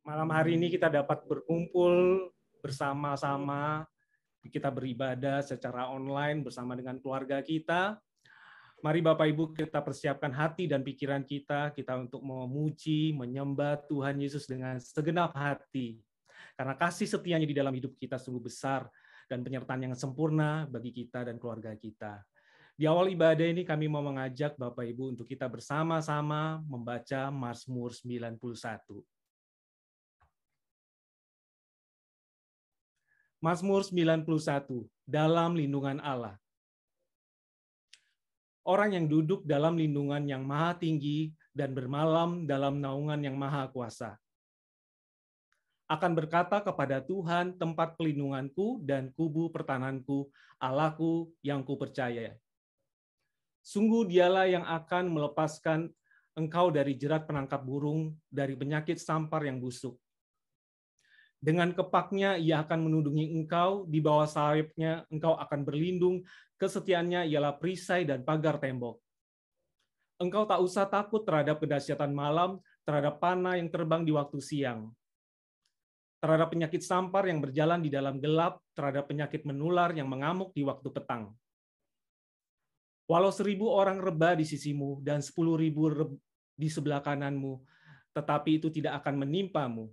Malam hari ini kita dapat berkumpul bersama-sama, kita beribadah secara online bersama dengan keluarga kita. Mari Bapak Ibu kita persiapkan hati dan pikiran kita untuk memuji, menyembah Tuhan Yesus dengan segenap hati. Karena kasih setianya di dalam hidup kita sungguh besar dan penyertaan yang sempurna bagi kita dan keluarga kita. Di awal ibadah ini kami mau mengajak Bapak Ibu untuk kita bersama-sama membaca Mazmur 91. Mazmur 91, dalam lindungan Allah. Orang yang duduk dalam lindungan yang maha tinggi dan bermalam dalam naungan yang maha kuasa akan berkata kepada Tuhan, tempat pelindunganku dan kubu pertahananku, Allahku yang kupercaya. Sungguh dialah yang akan melepaskan engkau dari jerat penangkap burung, dari penyakit sampar yang busuk. Dengan kepaknya ia akan menundungi engkau, di bawah sayapnya engkau akan berlindung, kesetiaannya ialah perisai dan pagar tembok. Engkau tak usah takut terhadap kedahsyatan malam, terhadap panah yang terbang di waktu siang, terhadap penyakit sampar yang berjalan di dalam gelap, terhadap penyakit menular yang mengamuk di waktu petang. Walau 1.000 orang rebah di sisimu dan 10.000 di sebelah kananmu, tetapi itu tidak akan menimpamu.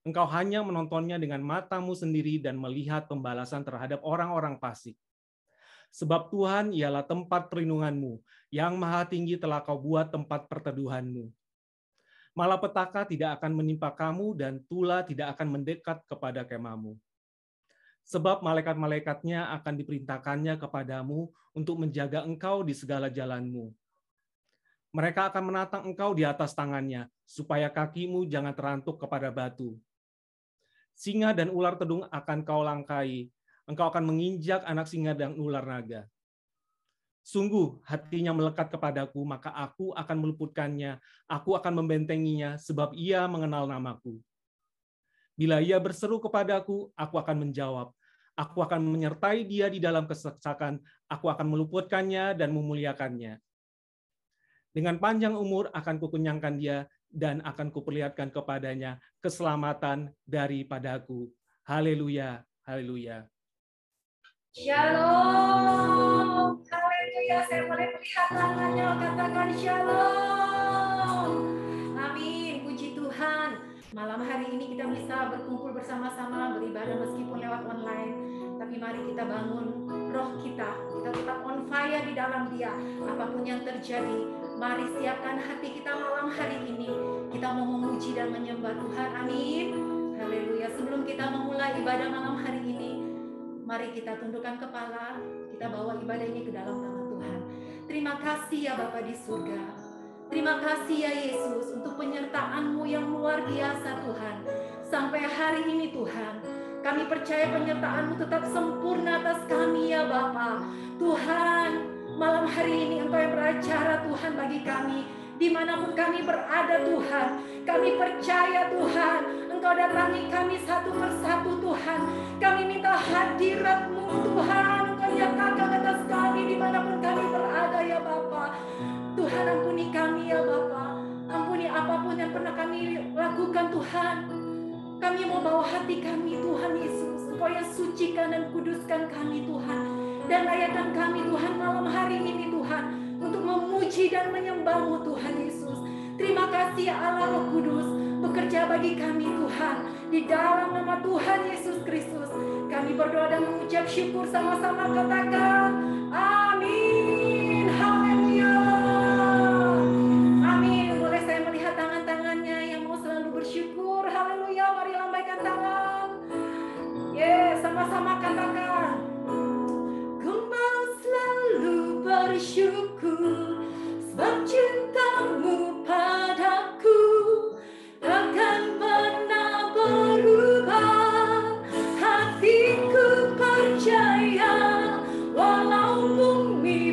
Engkau hanya menontonnya dengan matamu sendiri dan melihat pembalasan terhadap orang-orang fasik. Sebab Tuhan ialah tempat perlindunganmu, yang maha tinggi telah kau buat tempat perteduhanmu. Malapetaka tidak akan menimpa kamu dan tula tidak akan mendekat kepada kemahmu. Sebab malaikat-malaikatnya akan diperintahkannya kepadamu untuk menjaga engkau di segala jalanmu. Mereka akan menatang engkau di atas tangannya, supaya kakimu jangan terantuk kepada batu. Singa dan ular tedung akan kau langkai, engkau akan menginjak anak singa dan ular naga. Sungguh hatinya melekat kepadaku, maka aku akan meluputkannya, aku akan membentenginya, sebab ia mengenal namaku. Bila ia berseru kepadaku, aku akan menjawab. Aku akan menyertai dia di dalam kesesakan, aku akan meluputkannya dan memuliakannya. Dengan panjang umur akan kukenyangkan dia, dan akan kuperlihatkan kepadanya keselamatan daripadaku. Haleluya, haleluya. Shalom, haleluya. Saya boleh melihat tangannya, katakan shalom. Amin, puji Tuhan. Malam hari ini kita bisa berkumpul bersama-sama beribadah meskipun lewat online. Tapi mari kita bangun roh kita tetap on fire di dalam Dia. Apapun yang terjadi, mari siapkan hati kita malam hari ini. Kita mau memuji dan menyembah Tuhan. Amin. Haleluya. Sebelum kita memulai ibadah malam hari ini, mari kita tundukkan kepala, kita bawa ibadah ini ke dalam nama Tuhan. Terima kasih ya Bapa di surga. Terima kasih ya Yesus untuk penyertaan-Mu yang luar biasa Tuhan. Sampai hari ini Tuhan, kami percaya penyertaan-Mu tetap sempurna atas kami ya Bapa. Tuhan, malam hari ini Engkau yang beracara Tuhan bagi kami. Dimanapun kami berada Tuhan, kami percaya Tuhan, Engkau datangi kami satu persatu Tuhan. Kami minta hadirat-Mu Tuhan, Engkau nyatakan atas kami dimanapun kami berada ya Bapa. Tuhan ampuni kami ya Bapa, ampuni apapun yang pernah kami lakukan Tuhan. Kami mau bawa hati kami Tuhan Yesus, Engkau yang sucikan dan kuduskan kami Tuhan. Dan layakkan kami Tuhan malam hari ini Tuhan, untuk memuji dan menyembah-Mu Tuhan Yesus. Terima kasih ya Allah Roh Kudus, bekerja bagi kami Tuhan. Di dalam nama Tuhan Yesus Kristus, kami berdoa dan mengucap syukur sama-sama, katakan amin. Haleluya. Amin. Boleh saya melihat tangan-tangannya yang mau selalu bersyukur. Haleluya. Mari lambaikan tangan. Yes, sama-sama katakan. Ku mau selalu bersyukur, sebab cinta-Mu padaku takkan pernah berubah. Hatiku percaya, walau bumi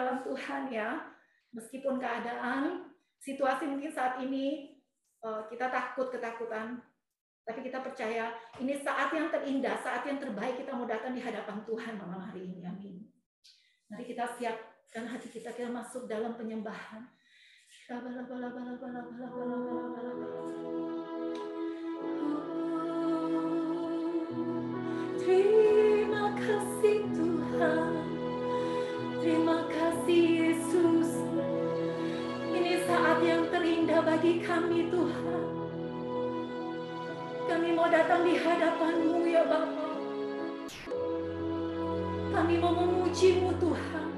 dalam Tuhan ya. Meskipun keadaan, situasi mungkin saat ini kita ketakutan, tapi kita percaya ini saat yang terindah, saat yang terbaik kita mau datang di hadapan Tuhan malam hari ini. Amin. Mari kita siapkan hati kita masuk dalam penyembahan. Terima kasih Tuhan, terima kasih Yesus. Ini saat yang terindah bagi kami Tuhan. Kami mau datang di hadapan-Mu ya Bapa. Kami mau memuji-Mu Tuhan.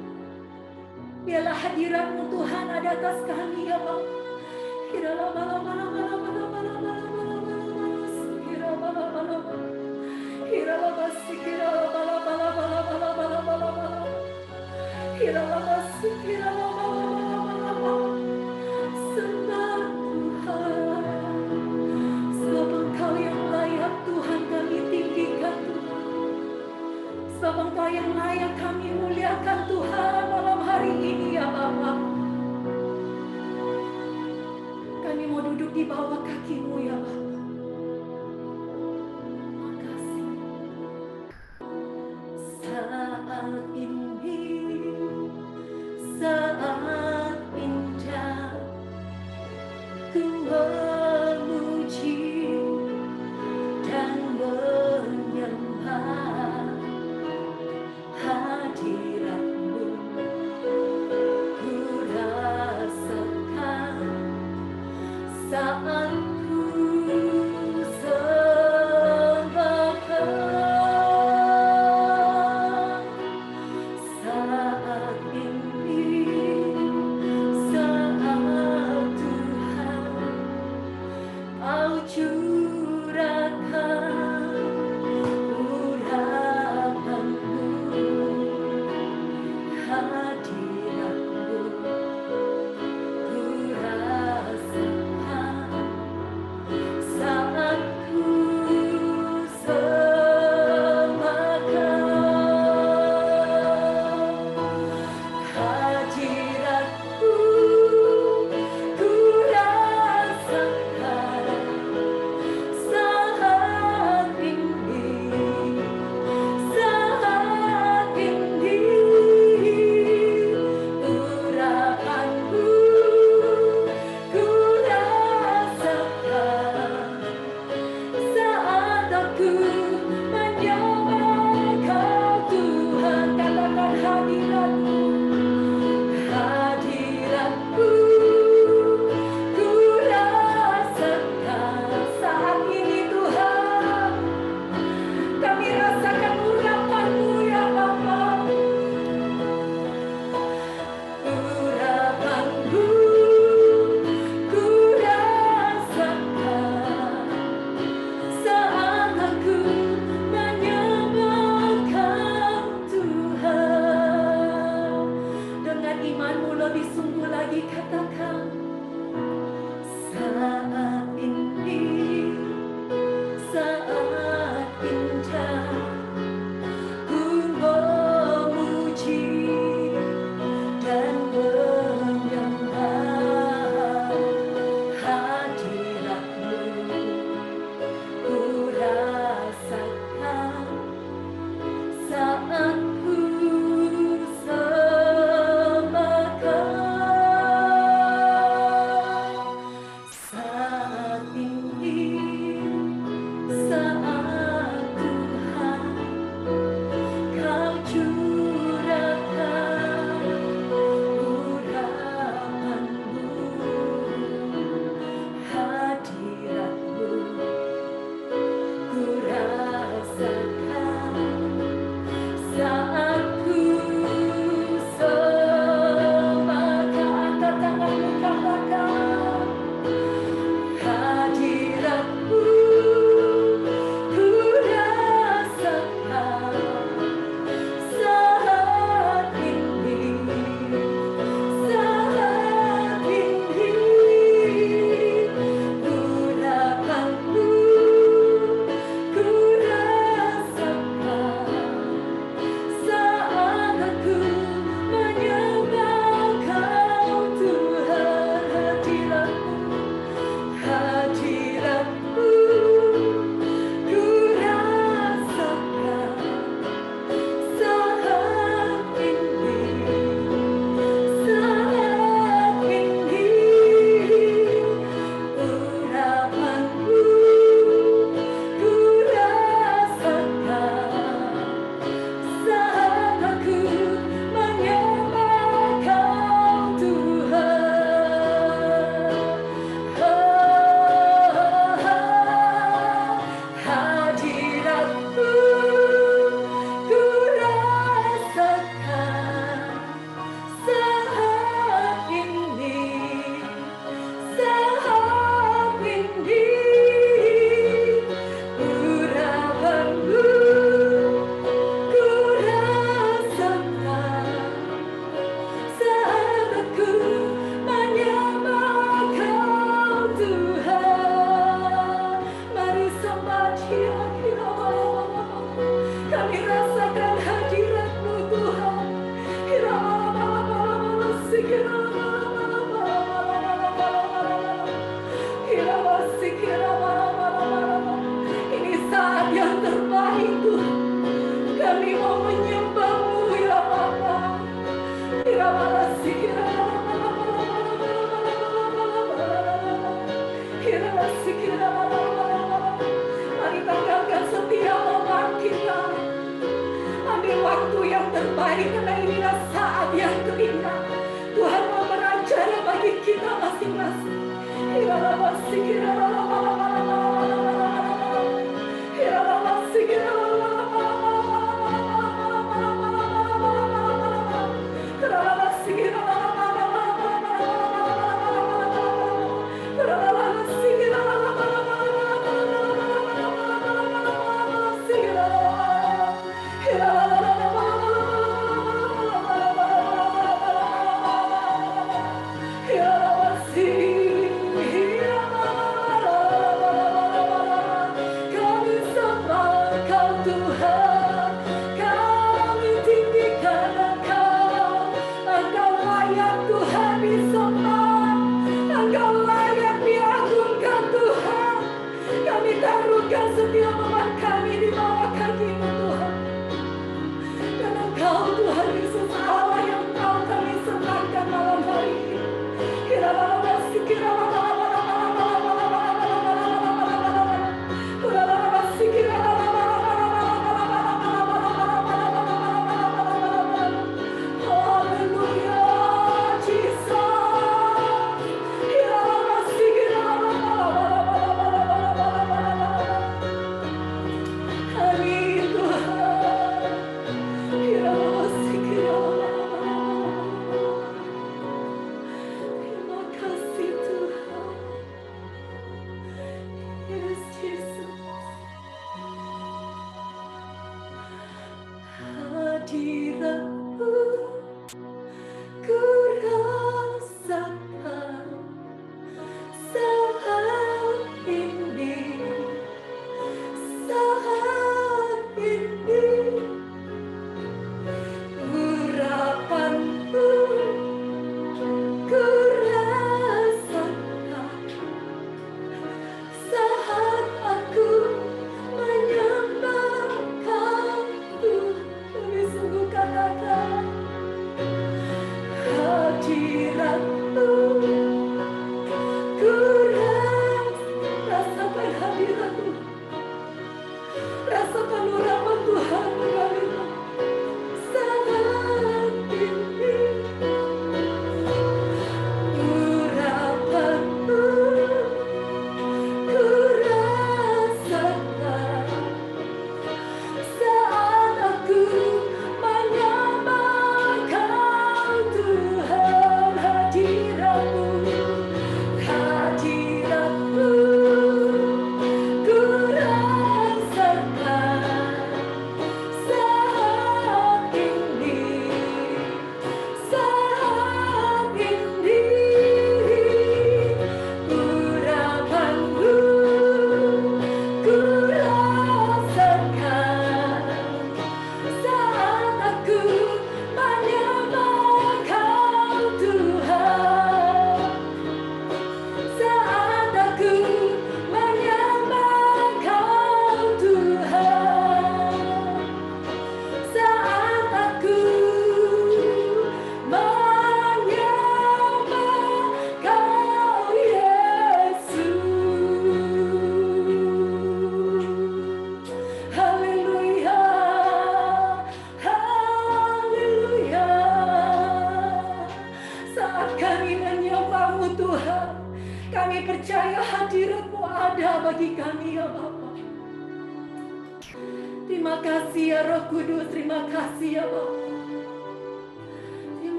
Biarlah hadirat-Mu Tuhan ada atas kami ya Bapa. Sembah Tuhan, sebab Engkau yang layak Tuhan kami tinggikan Tuhan. Sebab Engkau yang layak kami muliakan Tuhan malam hari ini ya Bapa. Kami mau duduk di bawah kaki-Mu ya Bapa. Makasih. Saat ini, saat indah, ku memuji dan menyembah hadirat-Mu. Ku rasakan saat ku sembahkan. Saat ini, saat Tuhan Kau curahkan urapan-Mu, hadirat-Mu. Ku rasakan saat ku sembahkan. Hadirat-Mu ku rasakan saat ini, saat ini. Urapan-Mu ku rasakan saat aku menyembah Kau Tuhan. Katakan hadirat-Mu. Hadirat-Mu ku rasakan saat ini Tuhan. Kami rasakan urapan-Mu ya Bapa. Urapan-Mu ku rasakan saat aku menyembah Kau Tuhan. Dengan iman-Mu lebih sungguh lagi katakan, saat ini, saat indah, ku memuji dan menyembah hadirat-Mu. Ku rasakan saat ku sembahkan.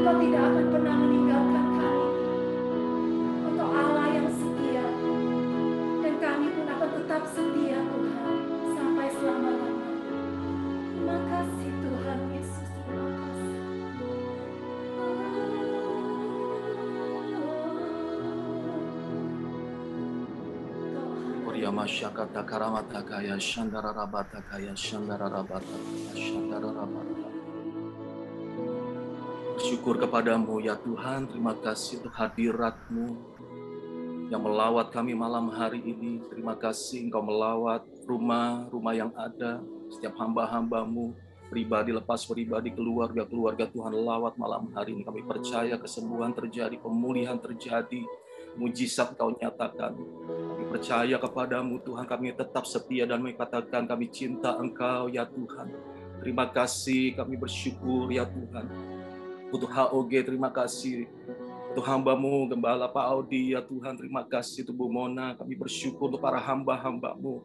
Engkau tidak akan pernah meninggalkan kami. Engkau Allah yang setia, dan kami pun akan tetap setia Tuhan sampai selama-lamanya. Terima kasih Tuhan Yesus, terima kasih. Masyakata karamata kaya shandara rabata kaya shandara rabata kaya shandara rabata. Bersyukur kepadamu ya Tuhan, terima kasih untuk hadirat-Mu yang melawat kami malam hari ini. Terima kasih Engkau melawat rumah-rumah yang ada, setiap hamba-hamba-Mu, pribadi lepas pribadi, keluarga-keluarga Tuhan lawat malam hari ini. Kami percaya kesembuhan terjadi, pemulihan terjadi, mujizat Kau nyatakan. Kami percaya kepadamu Tuhan, kami tetap setia dan mengatakan kami cinta Engkau ya Tuhan. Terima kasih, kami bersyukur ya Tuhan. Untuk HOG terima kasih. Untuk hamba-Mu Gembala Pak Audi ya Tuhan, terima kasih. Untuk Bu Mona, kami bersyukur untuk para hamba-hamba-Mu.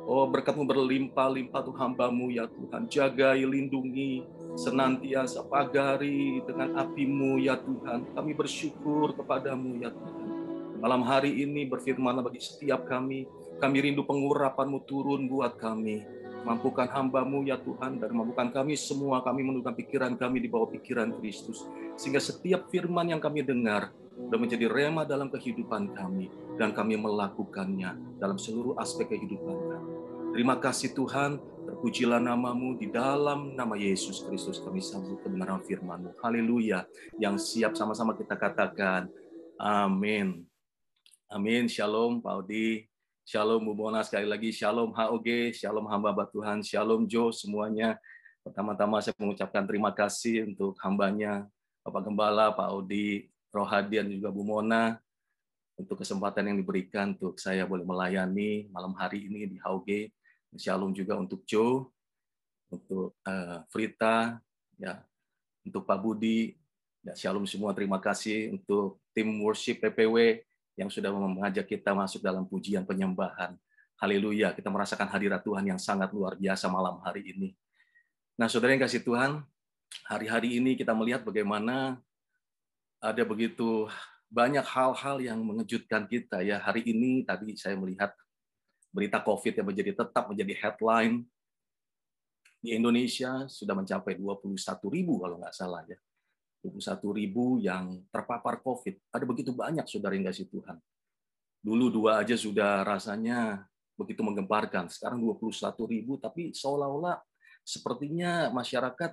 Oh, berkat-Mu berlimpah-limpah untuk hamba-Mu ya Tuhan. Jagai, lindungi, senantiasa pagari dengan api-Mu ya Tuhan. Kami bersyukur kepadamu ya Tuhan. Malam hari ini berfirman bagi setiap kami rindu pengurapan-Mu turun buat kami. Mampukan hamba-Mu ya Tuhan, dan mampukan kami semua, kami menundukkan pikiran kami di bawah pikiran Kristus. Sehingga setiap firman yang kami dengar sudah menjadi rema dalam kehidupan kami, dan kami melakukannya dalam seluruh aspek kehidupan kami. Terima kasih Tuhan, terpujilah nama-Mu, di dalam nama Yesus Kristus kami sambut kebenaran firman-Mu. Haleluya, yang siap sama-sama kita katakan, amin. Amin, shalom Pak Audi, shalom Bu Mona, sekali lagi shalom HOG, shalom hamba-hamba Tuhan, shalom Jo semuanya. Pertama-tama saya mengucapkan terima kasih untuk hambanya, Bapak Gembala, Pak Audi, Rohadian, juga Bu Mona, untuk kesempatan yang diberikan untuk saya boleh melayani malam hari ini di HOG. Shalom juga untuk Jo, untuk Frita, ya, untuk Pak Budi, ya, shalom semua, terima kasih untuk tim worship PPW, yang sudah mengajak kita masuk dalam pujian penyembahan. Haleluya, kita merasakan hadirat Tuhan yang sangat luar biasa malam hari ini. Nah, saudara yang kasih Tuhan, hari-hari ini kita melihat bagaimana ada begitu banyak hal-hal yang mengejutkan kita ya. Hari ini tadi saya melihat berita COVID yang tetap menjadi headline di Indonesia, sudah mencapai 21.000 kalau nggak salah ya. 21.000 yang terpapar COVID. Ada begitu banyak saudara yang kasih Tuhan. Dulu 2 aja sudah rasanya begitu menggemparkan. Sekarang 21.000, tapi seolah-olah sepertinya masyarakat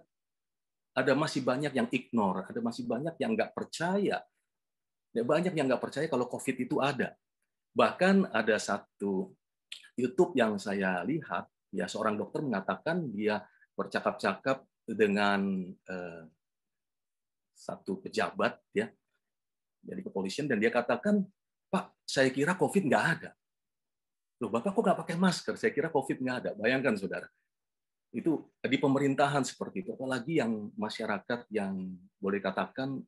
ada masih banyak yang ignore, ada masih banyak yang nggak percaya. Ada banyak yang nggak percaya kalau COVID itu ada. Bahkan ada satu YouTube yang saya lihat, ya seorang dokter mengatakan dia bercakap-cakap dengan satu pejabat ya dari kepolisian, dan dia katakan, Pak, saya kira COVID nggak ada. Loh, Bapak kok nggak pakai masker? Saya kira COVID nggak ada. Bayangkan, saudara. Itu di pemerintahan seperti itu. Apalagi yang masyarakat yang boleh katakan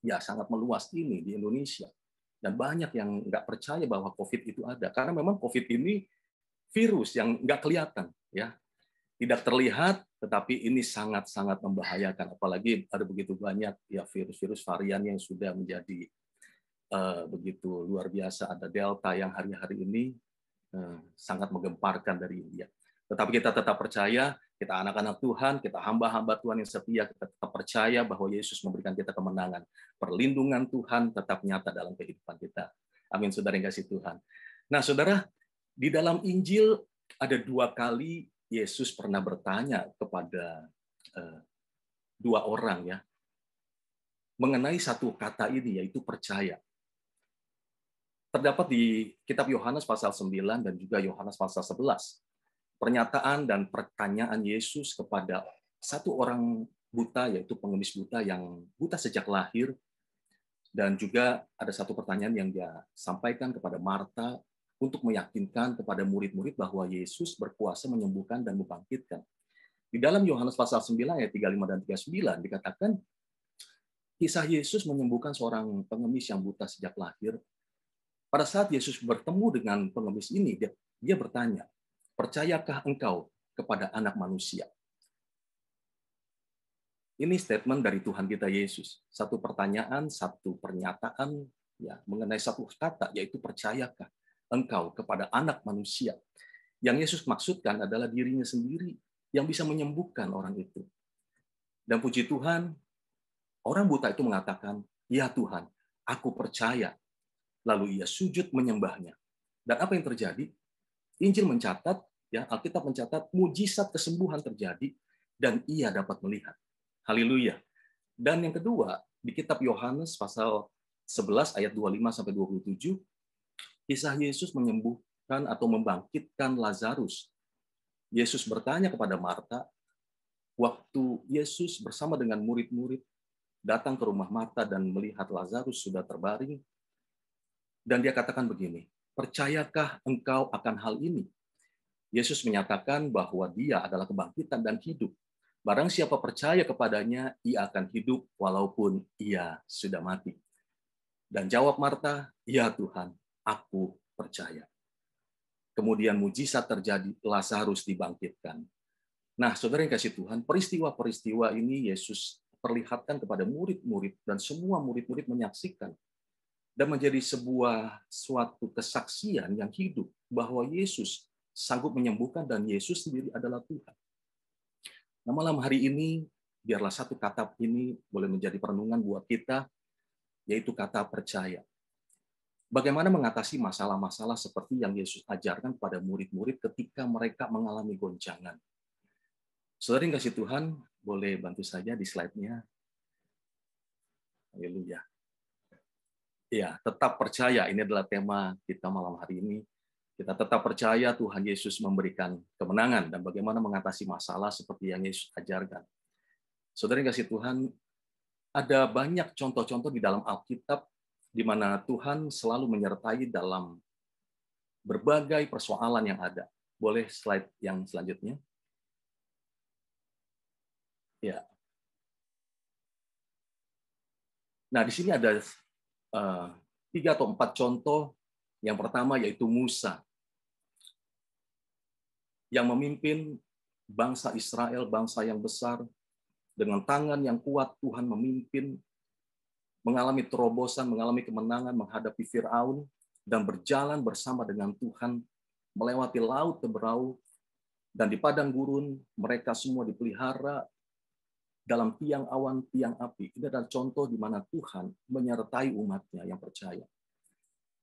ya sangat meluas ini di Indonesia. Dan banyak yang nggak percaya bahwa COVID itu ada. Karena memang COVID ini virus yang nggak kelihatan. Ya, tidak terlihat, tetapi ini sangat-sangat membahayakan. Apalagi ada begitu banyak ya virus-virus varian yang sudah menjadi begitu luar biasa. Ada Delta yang hari-hari ini sangat menggemparkan dari India. Tetapi kita tetap percaya, kita anak-anak Tuhan, kita hamba-hamba Tuhan yang setia, kita tetap percaya bahwa Yesus memberikan kita kemenangan. Perlindungan Tuhan tetap nyata dalam kehidupan kita. Amin, saudara yang kasih Tuhan. Nah, saudara, di dalam Injil ada 2 kali Yesus pernah bertanya kepada 2 orang ya mengenai satu kata ini, yaitu percaya. Terdapat di kitab Yohanes pasal 9 dan juga Yohanes pasal 11. Pernyataan dan pertanyaan Yesus kepada satu orang buta, yaitu pengemis buta yang buta sejak lahir. Dan juga ada satu pertanyaan yang dia sampaikan kepada Marta untuk meyakinkan kepada murid-murid bahwa Yesus berkuasa menyembuhkan dan membangkitkan. Di dalam Yohanes pasal 9 ayat 35 dan 39 dikatakan kisah Yesus menyembuhkan seorang pengemis yang buta sejak lahir. Pada saat Yesus bertemu dengan pengemis ini, dia bertanya, "Percayakah engkau kepada Anak Manusia?" Ini statement dari Tuhan kita Yesus. Satu pertanyaan, satu pernyataan ya mengenai satu kata, yaitu percayakah engkau kepada anak manusia? Yang Yesus maksudkan adalah dirinya sendiri yang bisa menyembuhkan orang itu. Dan puji Tuhan, orang buta itu mengatakan, "Ya Tuhan, aku percaya." Lalu ia sujud menyembahnya. Dan apa yang terjadi? Injil mencatat, ya Alkitab mencatat, mujizat kesembuhan terjadi dan ia dapat melihat. Haleluya. Dan yang kedua, di kitab Yohanes pasal 11 ayat 25 sampai 27, kisah Yesus menyembuhkan atau membangkitkan Lazarus. Yesus bertanya kepada Marta, waktu Yesus bersama dengan murid-murid datang ke rumah Marta dan melihat Lazarus sudah terbaring, dan dia katakan begini, "Percayakah engkau akan hal ini?" Yesus menyatakan bahwa dia adalah kebangkitan dan hidup. Barang siapa percaya kepadanya, ia akan hidup walaupun ia sudah mati. Dan jawab Marta, "Ya Tuhan, aku percaya." Kemudian mujizat terjadi, Lazarus dibangkitkan. Nah, saudara yang kasih Tuhan, peristiwa-peristiwa ini Yesus perlihatkan kepada murid-murid dan semua murid-murid menyaksikan dan menjadi sebuah suatu kesaksian yang hidup bahwa Yesus sanggup menyembuhkan dan Yesus sendiri adalah Tuhan. Nah, malam hari ini biarlah satu kata ini boleh menjadi perenungan buat kita, yaitu kata percaya. Bagaimana mengatasi masalah-masalah seperti yang Yesus ajarkan kepada murid-murid ketika mereka mengalami goncangan. Saudara yang kasih Tuhan, boleh bantu saja di slide-nya. Haleluya. Ya, tetap percaya. Ini adalah tema kita malam hari ini. Kita tetap percaya Tuhan Yesus memberikan kemenangan dan bagaimana mengatasi masalah seperti yang Yesus ajarkan. Saudara yang kasih Tuhan, ada banyak contoh-contoh di dalam Alkitab di mana Tuhan selalu menyertai dalam berbagai persoalan yang ada. Boleh slide yang selanjutnya? Ya. Nah, di sini ada 3 atau 4 contoh. Yang pertama yaitu Musa, yang memimpin bangsa Israel, bangsa yang besar, dengan tangan yang kuat Tuhan memimpin, mengalami terobosan, mengalami kemenangan, menghadapi Firaun, dan berjalan bersama dengan Tuhan, melewati laut Teberau, dan di padang gurun, mereka semua dipelihara dalam tiang awan, tiang api. Ini adalah contoh di mana Tuhan menyertai umatnya yang percaya.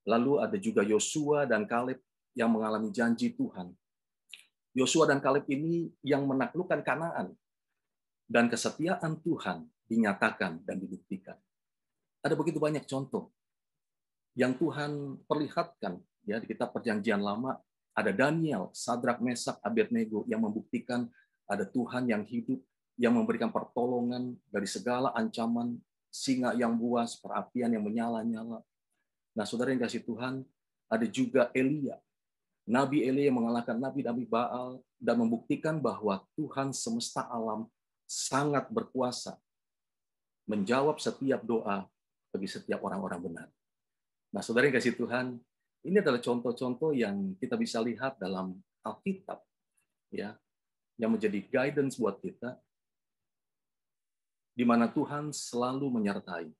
Lalu ada juga Yosua dan Kaleb yang mengalami janji Tuhan. Yosua dan Kaleb ini yang menaklukkan Kanaan, dan kesetiaan Tuhan dinyatakan dan dibuktikan. Ada begitu banyak contoh yang Tuhan perlihatkan ya di kitab Perjanjian Lama. Ada Daniel, Sadrak, Mesak, Abednego yang membuktikan ada Tuhan yang hidup, yang memberikan pertolongan dari segala ancaman, singa yang buas, perapian yang menyala-nyala. Nah, saudara yang kasih Tuhan, ada juga Elia, Nabi Elia yang mengalahkan nabi-nabi Baal dan membuktikan bahwa Tuhan semesta alam sangat berkuasa menjawab setiap doa bagi setiap orang-orang benar. Nah, saudara yang kasih Tuhan, ini adalah contoh-contoh yang kita bisa lihat dalam Alkitab, ya, yang menjadi guidance buat kita, di mana Tuhan selalu menyertai,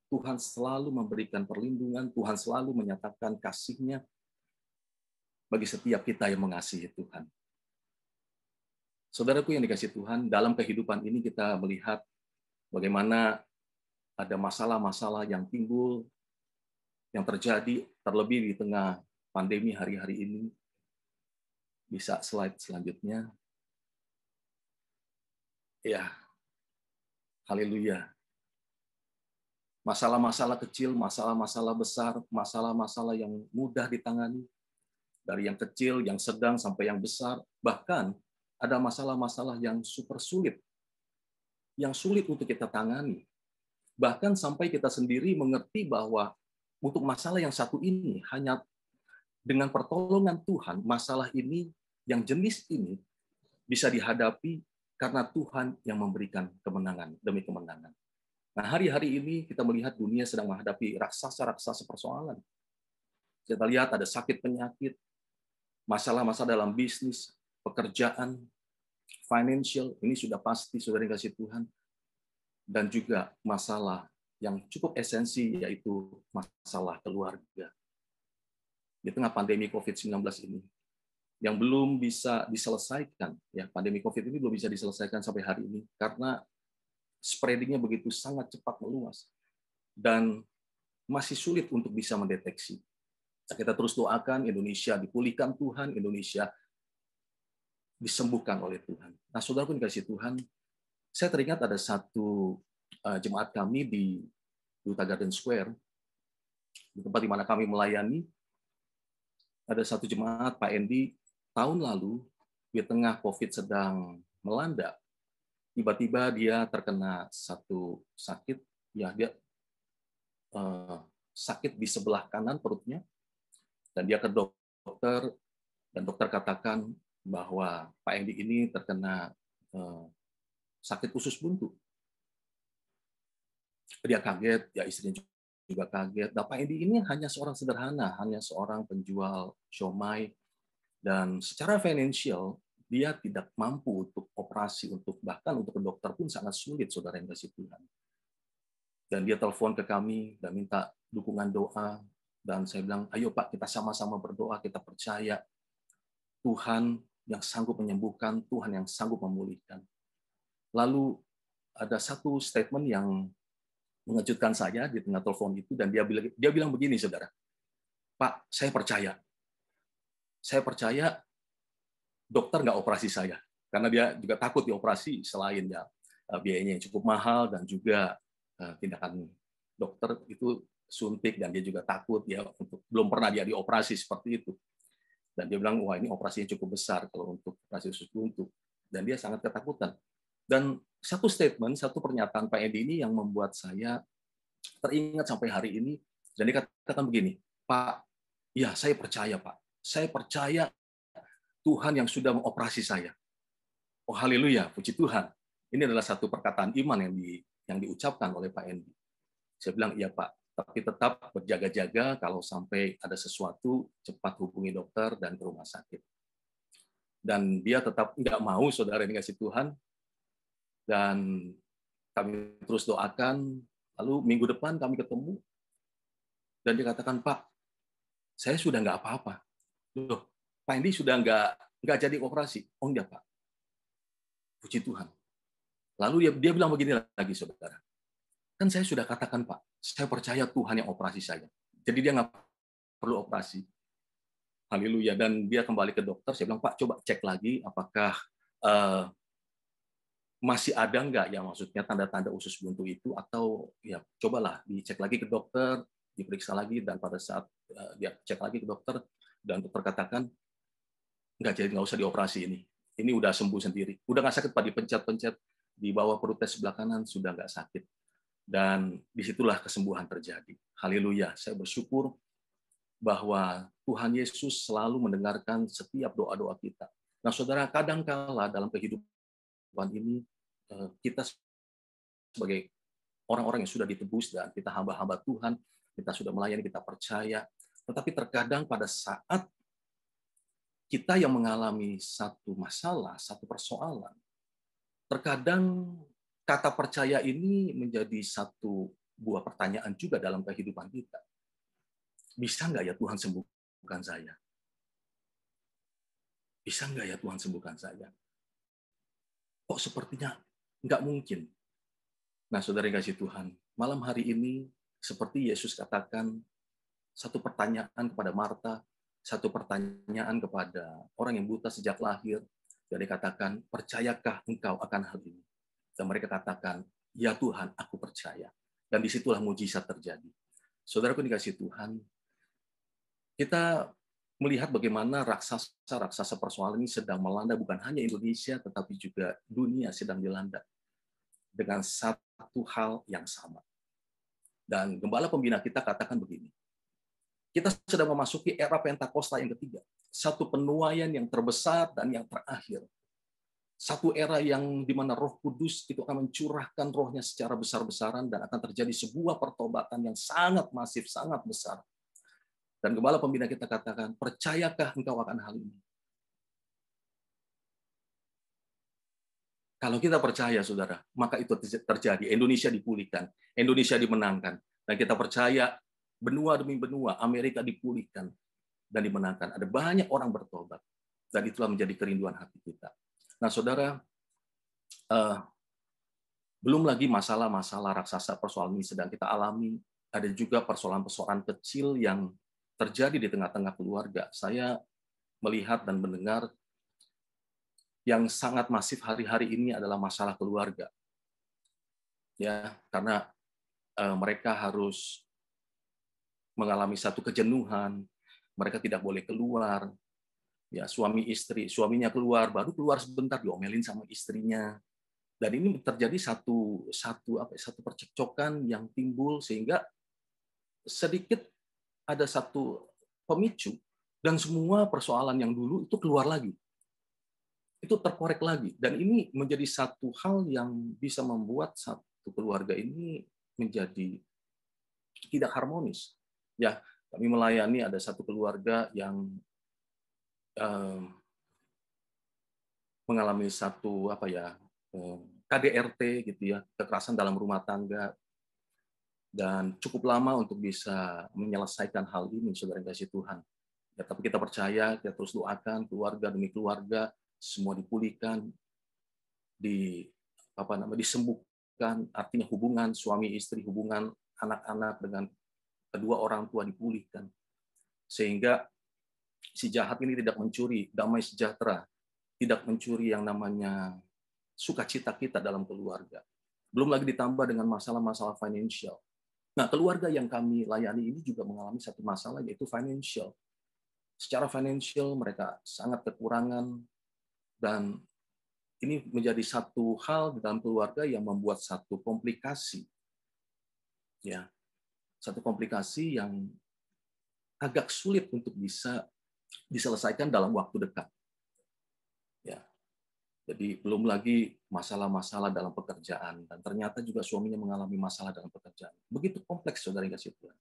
Tuhan selalu memberikan perlindungan, Tuhan selalu menyatakan kasih-Nya bagi setiap kita yang mengasihi Tuhan. Saudaraku yang dikasihi Tuhan, dalam kehidupan ini kita melihat bagaimana ada masalah-masalah yang timbul, yang terjadi, terlebih di tengah pandemi hari-hari ini. Bisa slide selanjutnya. Ya, haleluya. Masalah-masalah kecil, masalah-masalah besar, masalah-masalah yang mudah ditangani, dari yang kecil, yang sedang, sampai yang besar. Bahkan ada masalah-masalah yang super sulit, yang sulit untuk kita tangani. Bahkan sampai kita sendiri mengerti bahwa untuk masalah yang satu ini, hanya dengan pertolongan Tuhan, masalah ini, yang jenis ini, bisa dihadapi karena Tuhan yang memberikan kemenangan demi kemenangan. Nah, hari-hari ini kita melihat dunia sedang menghadapi raksasa-raksasa persoalan. Kita lihat ada sakit penyakit, masalah-masalah dalam bisnis, pekerjaan, financial, ini sudah pasti, saudara yang kasih Tuhan. dan juga masalah yang cukup esensi, yaitu masalah keluarga. Di tengah pandemi COVID-19 ini, yang belum bisa diselesaikan, ya, pandemi COVID ini belum bisa diselesaikan sampai hari ini, karena spreading-nya begitu sangat cepat meluas, dan masih sulit untuk bisa mendeteksi. Kita terus doakan Indonesia dipulihkan Tuhan, Indonesia disembuhkan oleh Tuhan. Nah, saudara pun dikasih Tuhan, saya teringat ada satu jemaat kami di Duta Garden Square, di tempat di mana kami melayani. Ada satu jemaat, Pak Endi, tahun lalu, di tengah COVID sedang melanda, tiba-tiba dia terkena satu sakit, ya dia sakit di sebelah kanan perutnya, dan dia ke dokter, dan dokter katakan bahwa Pak Endi ini terkena sakit usus buntu. Dia kaget, ya istrinya juga kaget. Nah, Pak Endi ini hanya seorang sederhana, hanya seorang penjual siomay, dan secara finansial dia tidak mampu untuk operasi, untuk bahkan untuk ke dokter pun sangat sulit, saudara yang kasih Tuhan. Dan dia telepon ke kami dan minta dukungan doa, dan saya bilang, ayo Pak, kita sama-sama berdoa, kita percaya Tuhan yang sanggup menyembuhkan, Tuhan yang sanggup memulihkan. Lalu ada satu statement yang mengejutkan saya di tengah telepon itu, dan dia bilang begini, saudara, Pak, saya percaya dokter nggak operasi saya, karena dia juga takut dioperasi, selain ya biayanya yang cukup mahal, dan juga tindakan dokter itu suntik, dan dia juga takut ya, untuk belum pernah dia dioperasi seperti itu. Dan dia bilang, wah ini operasinya cukup besar kalau untuk operasi usus buntu, dan dia sangat ketakutan. Dan satu statement, satu pernyataan Pak Edi ini yang membuat saya teringat sampai hari ini, dan dia katakan begini, Pak, ya saya percaya Pak, saya percaya Tuhan yang sudah mengoperasi saya. Oh haleluya, puji Tuhan. Ini adalah satu perkataan iman yang diucapkan oleh Pak Endi. Saya bilang, iya Pak, tapi tetap berjaga-jaga, kalau sampai ada sesuatu, cepat hubungi dokter dan ke rumah sakit. Dan dia tetap nggak mau, saudara yang dikasih Tuhan, dan kami terus doakan. Lalu minggu depan kami ketemu, dan dia katakan, Pak, saya sudah nggak apa-apa. Loh, Pak Endi sudah nggak jadi operasi. Oh enggak Pak, puji Tuhan. Lalu dia bilang begini lagi, saudara, kan saya sudah katakan Pak, saya percaya Tuhan yang operasi saya. Jadi dia nggak perlu operasi. Haleluya. Dan dia kembali ke dokter, saya bilang, Pak, coba cek lagi apakah masih ada nggak yang maksudnya tanda-tanda usus buntu itu, atau ya cobalah dicek lagi ke dokter, diperiksa lagi, dan pada saat dia cek lagi ke dokter, dan dokter katakan nggak usah dioperasi ini udah sembuh sendiri, udah nggak sakit Pak, dipencet-pencet di bawah perut sebelah kanan sudah nggak sakit, dan disitulah kesembuhan terjadi. Haleluya, saya bersyukur bahwa Tuhan Yesus selalu mendengarkan setiap doa-doa kita. Nah saudara, kadangkala dalam kehidupan ini kita sebagai orang-orang yang sudah ditebus dan kita hamba-hamba Tuhan, kita sudah melayani, kita percaya, tetapi terkadang pada saat kita yang mengalami satu masalah, satu persoalan, terkadang kata percaya ini menjadi satu buah pertanyaan juga dalam kehidupan kita. Bisa nggak ya Tuhan sembuhkan saya? Bisa nggak ya Tuhan sembuhkan saya? Kok sepertinya nggak mungkin. Nah, saudara yang kasih Tuhan, malam hari ini, seperti Yesus katakan, satu pertanyaan kepada Marta, satu pertanyaan kepada orang yang buta sejak lahir, dan dikatakan, percayakah engkau akan hal ini? Dan mereka katakan, ya Tuhan, aku percaya. Dan disitulah mujizat terjadi. Saudaraku dikasih Tuhan, kita melihat bagaimana raksasa-raksasa persoalan ini sedang melanda bukan hanya Indonesia, tetapi juga dunia sedang dilanda dengan satu hal yang sama. Dan gembala pembina kita katakan begini, kita sedang memasuki era Pentakosta yang ketiga, satu penuaian yang terbesar dan yang terakhir. Satu era yang di mana Roh Kudus itu akan mencurahkan rohnya secara besar-besaran, dan akan terjadi sebuah pertobatan yang sangat masif, sangat besar. Dan gembala pembina kita katakan, percayakah engkau akan hal ini? Kalau kita percaya, saudara, maka itu terjadi. Indonesia dipulihkan, Indonesia dimenangkan. Dan kita percaya benua demi benua, Amerika dipulihkan dan dimenangkan. Ada banyak orang bertobat. Dan itulah menjadi kerinduan hati kita. Nah, saudara, belum lagi masalah-masalah raksasa persoalan ini sedang kita alami. Ada juga persoalan-persoalan kecil yang terjadi di tengah-tengah keluarga. Saya melihat dan mendengar yang sangat masif hari-hari ini adalah masalah keluarga. Ya, karena mereka harus mengalami satu kejenuhan, mereka tidak boleh keluar. Ya, suami istri, suaminya keluar, baru keluar sebentar diomelin sama istrinya. Dan ini terjadi satu percekcokan yang timbul sehingga sedikit ada satu pemicu dan semua persoalan yang dulu itu keluar lagi. Itu terkorek lagi, dan ini menjadi satu hal yang bisa membuat satu keluarga ini menjadi tidak harmonis. Ya, kami melayani ada satu keluarga yang mengalami satu KDRT gitu ya, kekerasan dalam rumah tangga, dan cukup lama untuk bisa menyelesaikan hal ini, saudara kasih Tuhan. Ya, tapi kita percaya, kita terus doakan keluarga demi keluarga, semua dipulihkan, disembuhkan, artinya hubungan suami istri, hubungan anak-anak dengan kedua orang tua dipulihkan, sehingga si jahat ini tidak mencuri damai sejahtera, tidak mencuri yang namanya sukacita kita dalam keluarga. Belum lagi ditambah dengan masalah-masalah financial. Nah, keluarga yang kami layani ini juga mengalami satu masalah, yaitu financial. Secara financial mereka sangat kekurangan, dan ini menjadi satu hal di dalam keluarga yang membuat satu komplikasi. Ya, satu komplikasi yang agak sulit untuk bisa diselesaikan dalam waktu dekat. Ya. Jadi belum lagi masalah-masalah dalam pekerjaan, dan ternyata juga suaminya mengalami masalah dalam pekerjaan. Begitu kompleks, saudara yang kasih Tuhan.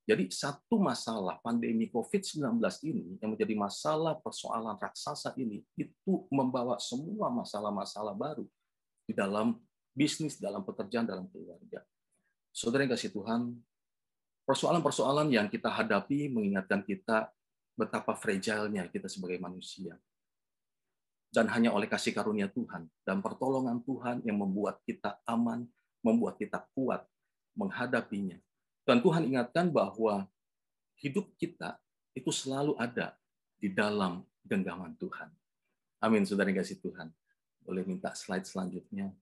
Jadi satu masalah pandemi COVID-19 ini yang menjadi masalah persoalan raksasa ini, itu membawa semua masalah-masalah baru di dalam bisnis, dalam pekerjaan, dalam keluarga. Saudara yang kasih Tuhan, persoalan-persoalan yang kita hadapi mengingatkan kita betapa fragile-nya kita sebagai manusia. Dan hanya oleh kasih karunia Tuhan dan pertolongan Tuhan yang membuat kita aman, membuat kita kuat menghadapinya. Dan Tuhan ingatkan bahwa hidup kita itu selalu ada di dalam genggaman Tuhan. Amin, saudara yang kasih Tuhan. Boleh minta slide selanjutnya.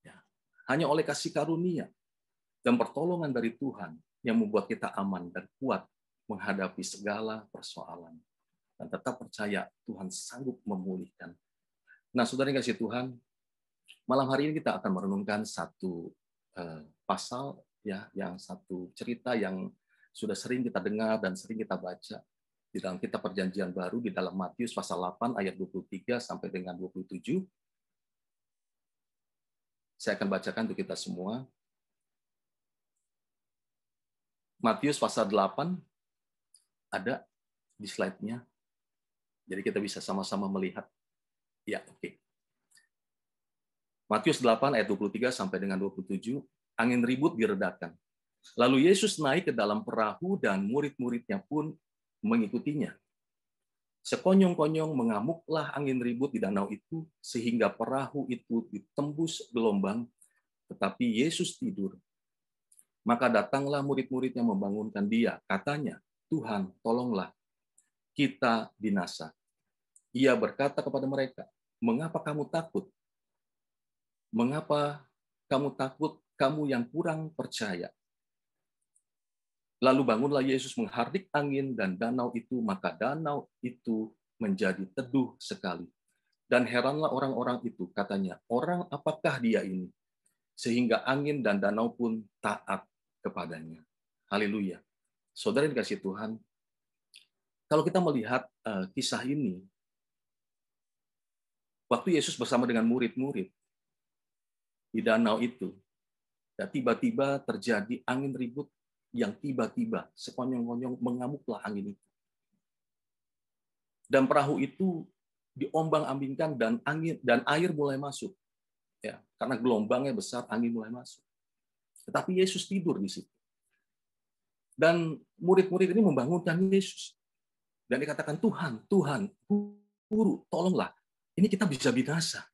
Ya. Hanya oleh kasih karunia dan pertolongan dari Tuhan yang membuat kita aman dan kuat menghadapi segala persoalan. Dan tetap percaya Tuhan sanggup memulihkan. Nah, saudara yang kasih Tuhan, malam hari ini kita akan merenungkan satu pasal, ya, yang satu cerita yang sudah sering kita dengar dan sering kita baca di dalam kitab Perjanjian Baru, di dalam Matius pasal 8 ayat 23 sampai dengan 27. Saya akan bacakan untuk kita semua. Matius pasal 8 ada di slide-nya. Jadi kita bisa sama-sama melihat. Ya, oke. Matius 8 ayat 23 sampai dengan 27, angin ribut diredakan. Lalu Yesus naik ke dalam perahu dan murid-muridnya pun mengikutinya. Sekonyong-konyong mengamuklah angin ribut di danau itu sehingga perahu itu ditembus gelombang, tetapi Yesus tidur. Maka datanglah murid-muridnya membangunkan dia. Katanya, Tuhan, tolonglah, kita binasa. Ia berkata kepada mereka, mengapa kamu takut? Mengapa kamu takut, kamu yang kurang percaya? Lalu bangunlah Yesus menghardik angin dan danau itu, maka danau itu menjadi teduh sekali. Dan heranlah orang-orang itu, katanya, orang apakah dia ini? Sehingga angin dan danau pun taat kepadanya. Haleluya. Saudara yang dikasihi Tuhan, kalau kita melihat kisah ini, waktu Yesus bersama dengan murid-murid di danau itu, ya, tiba-tiba terjadi angin ribut yang tiba-tiba sekonyong-konyong mengamuklah angin itu. Dan perahu itu diombang-ambingkan dan angin dan air mulai masuk. Ya, karena gelombangnya besar, angin mulai masuk. Tetapi Yesus tidur di situ. Dan murid-murid ini membangunkan Yesus. Dan dikatakan, Tuhan, Tuhan, Guru, tolonglah. Ini kita bisa binasa.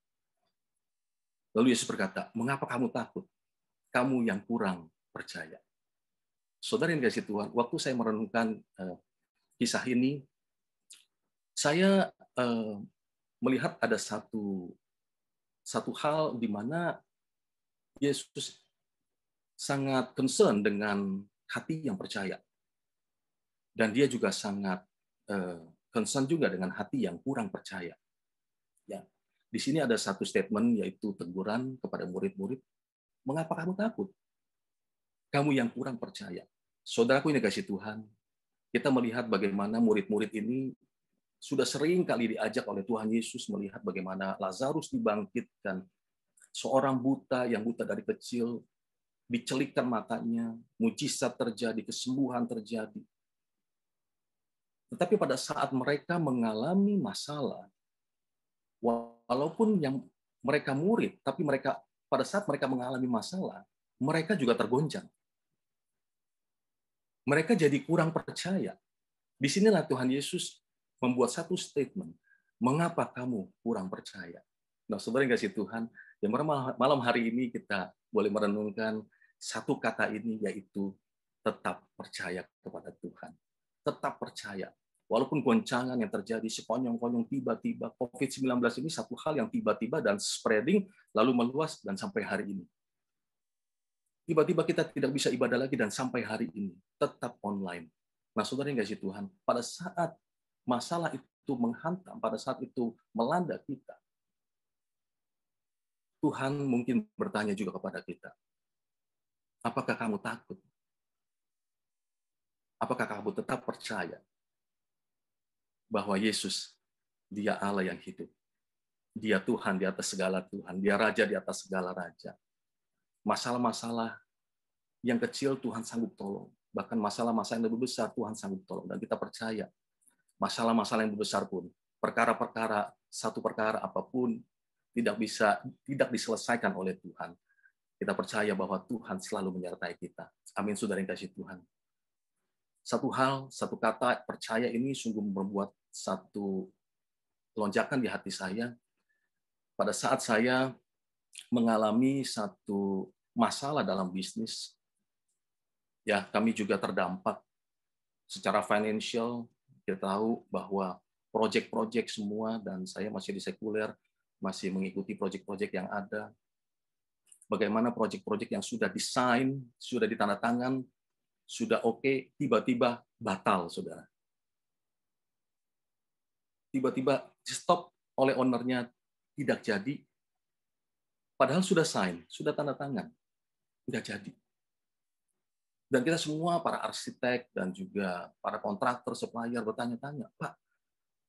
Lalu Yesus berkata, mengapa kamu takut? Kamu yang kurang percaya. Saudara yang dikasihi Tuhan, waktu saya merenungkan kisah ini, saya melihat ada satu hal di mana Yesus sangat concern dengan hati yang percaya. Dan dia juga sangat concern juga dengan hati yang kurang percaya. Ya. Di sini ada satu statement, yaitu teguran kepada murid-murid, mengapa kamu takut? Kamu yang kurang percaya. Saudaraku yang dikasihi Tuhan, kita melihat bagaimana murid-murid ini sudah sering kali diajak oleh Tuhan Yesus melihat bagaimana Lazarus dibangkitkan, seorang buta yang buta dari kecil, dicelikkan matanya, mujizat terjadi, kesembuhan terjadi. Tetapi pada saat mereka mengalami masalah, walaupun yang mereka murid, tapi pada saat mereka mengalami masalah, mereka juga tergoncang. Mereka jadi kurang percaya. Disinilah Tuhan Yesus membuat satu statement, mengapa kamu kurang percaya? Nah, saudara yang kasih Tuhan, yang malam hari ini kita boleh merenungkan satu kata ini, yaitu tetap percaya kepada Tuhan. Tetap percaya. Walaupun goncangan yang terjadi sekonyong-konyong, tiba-tiba COVID-19 ini satu hal yang tiba-tiba dan spreading, lalu meluas dan sampai hari ini. Tiba-tiba kita tidak bisa ibadah lagi dan sampai hari ini tetap online. Nah, saudara yang kasih Tuhan, pada saat masalah itu menghantam, pada saat itu melanda kita, Tuhan mungkin bertanya juga kepada kita, apakah kamu takut? Apakah kamu tetap percaya bahwa Yesus, dia Allah yang hidup. Dia Tuhan di atas segala Tuhan. Dia Raja di atas segala Raja. Masalah-masalah yang kecil Tuhan sanggup tolong. Bahkan masalah-masalah yang lebih besar Tuhan sanggup tolong. Dan kita percaya masalah-masalah yang lebih besar pun, satu perkara apapun tidak diselesaikan oleh Tuhan. Kita percaya bahwa Tuhan selalu menyertai kita. Amin, saudara yang kasih Tuhan. Satu kata percaya ini sungguh membuat satu lonjakan di hati saya pada saat saya mengalami satu masalah dalam bisnis. Ya, kami juga terdampak secara financial. Kita tahu bahwa proyek-proyek semua, dan saya masih di sekuler, masih mengikuti proyek-proyek yang ada. Bagaimana proyek-proyek yang sudah desain, sudah ditandatangan, sudah oke, tiba-tiba batal, saudara. Tiba-tiba stop oleh ownernya, tidak jadi. Padahal sudah sign, sudah tanda tangan, tidak jadi. Dan kita semua, para arsitek dan juga para kontraktor, supplier bertanya-tanya, Pak,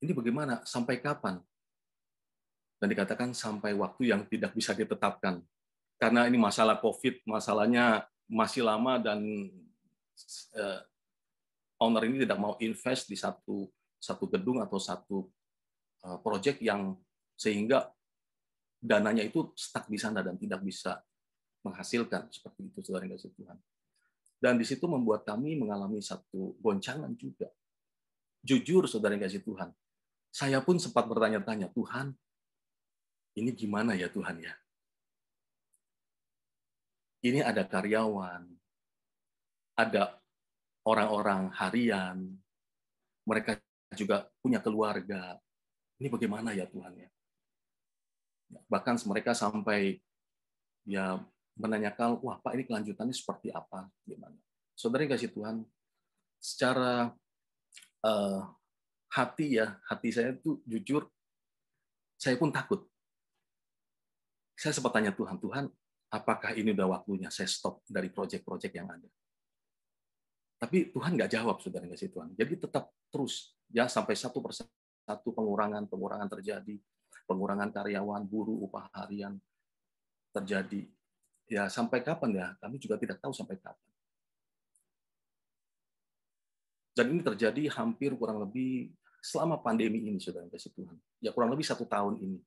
ini bagaimana? Sampai kapan? Dan dikatakan sampai waktu yang tidak bisa ditetapkan. Karena ini masalah COVID, masalahnya masih lama dan owner ini tidak mau invest di satu gedung atau satu proyek yang sehingga dananya itu stuck di sana dan tidak bisa menghasilkan seperti itu, saudara yang kasih Tuhan. Dan di situ membuat kami mengalami satu goncangan juga. Jujur, saudara yang kasih Tuhan, saya pun sempat bertanya-tanya, Tuhan, ini gimana ya Tuhan ya? Ini ada karyawan, ada orang-orang harian, mereka juga punya keluarga. Ini bagaimana ya Tuhan ya? Bahkan mereka sampai ya menanyakan, wah Pak, ini kelanjutannya seperti apa? Gimana? Saudara yang kasih Tuhan, secara hati saya itu jujur, saya pun takut. Saya sempat tanya Tuhan, apakah ini udah waktunya saya stop dari proyek-proyek yang ada? Tapi Tuhan nggak jawab, saudara yang kasih Tuhan. Jadi tetap terus, ya sampai satu persatu pengurangan terjadi, pengurangan karyawan, buruh, upah harian terjadi. Ya sampai kapan ya? Kami juga tidak tahu sampai kapan. Dan ini terjadi hampir kurang lebih selama pandemi ini, saudara kasih Tuhan. Ya kurang lebih 1 tahun ini.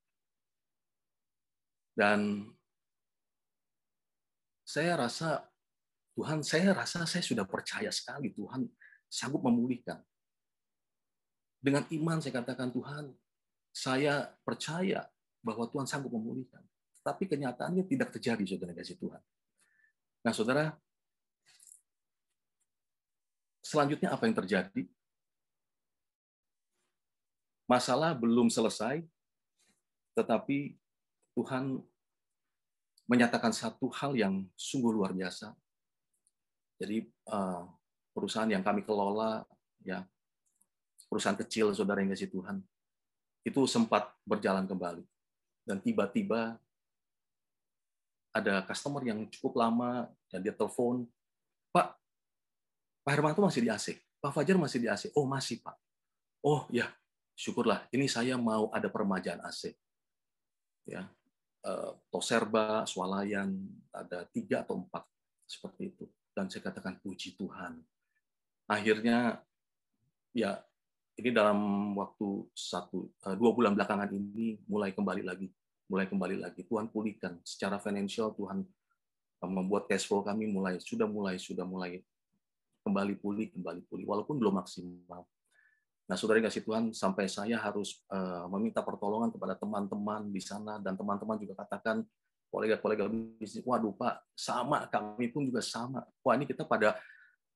Dan saya rasa saya sudah percaya sekali Tuhan sanggup memulihkan. Dengan iman saya katakan, Tuhan, saya percaya bahwa Tuhan sanggup memulihkan. Tapi kenyataannya tidak terjadi, saudara kasih Tuhan. Nah, saudara, selanjutnya apa yang terjadi? Masalah belum selesai, tetapi Tuhan menyatakan satu hal yang sungguh luar biasa. Jadi perusahaan yang kami kelola, ya perusahaan kecil, saudara yang kasih Tuhan, itu sempat berjalan kembali. Dan tiba-tiba ada customer yang cukup lama, dan dia telepon, Pak Hermanto masih di AC, Pak Fajar masih di AC. Oh masih Pak. Oh ya, syukurlah. Ini saya mau ada peremajaan AC. Ya, Toserba, Swalayan, ada 3 atau 4 seperti itu. Dan saya katakan puji Tuhan. Akhirnya ya ini dalam waktu 2 bulan belakangan ini mulai kembali lagi. Tuhan pulihkan secara finansial, Tuhan membuat cash flow kami sudah mulai kembali pulih walaupun belum maksimal. Nah, saudara kasih Tuhan, sampai saya harus meminta pertolongan kepada teman-teman di sana, dan teman-teman juga katakan, kolega-kolega bisnis, waduh Pak, sama, kami pun juga sama. Wah, ini kita pada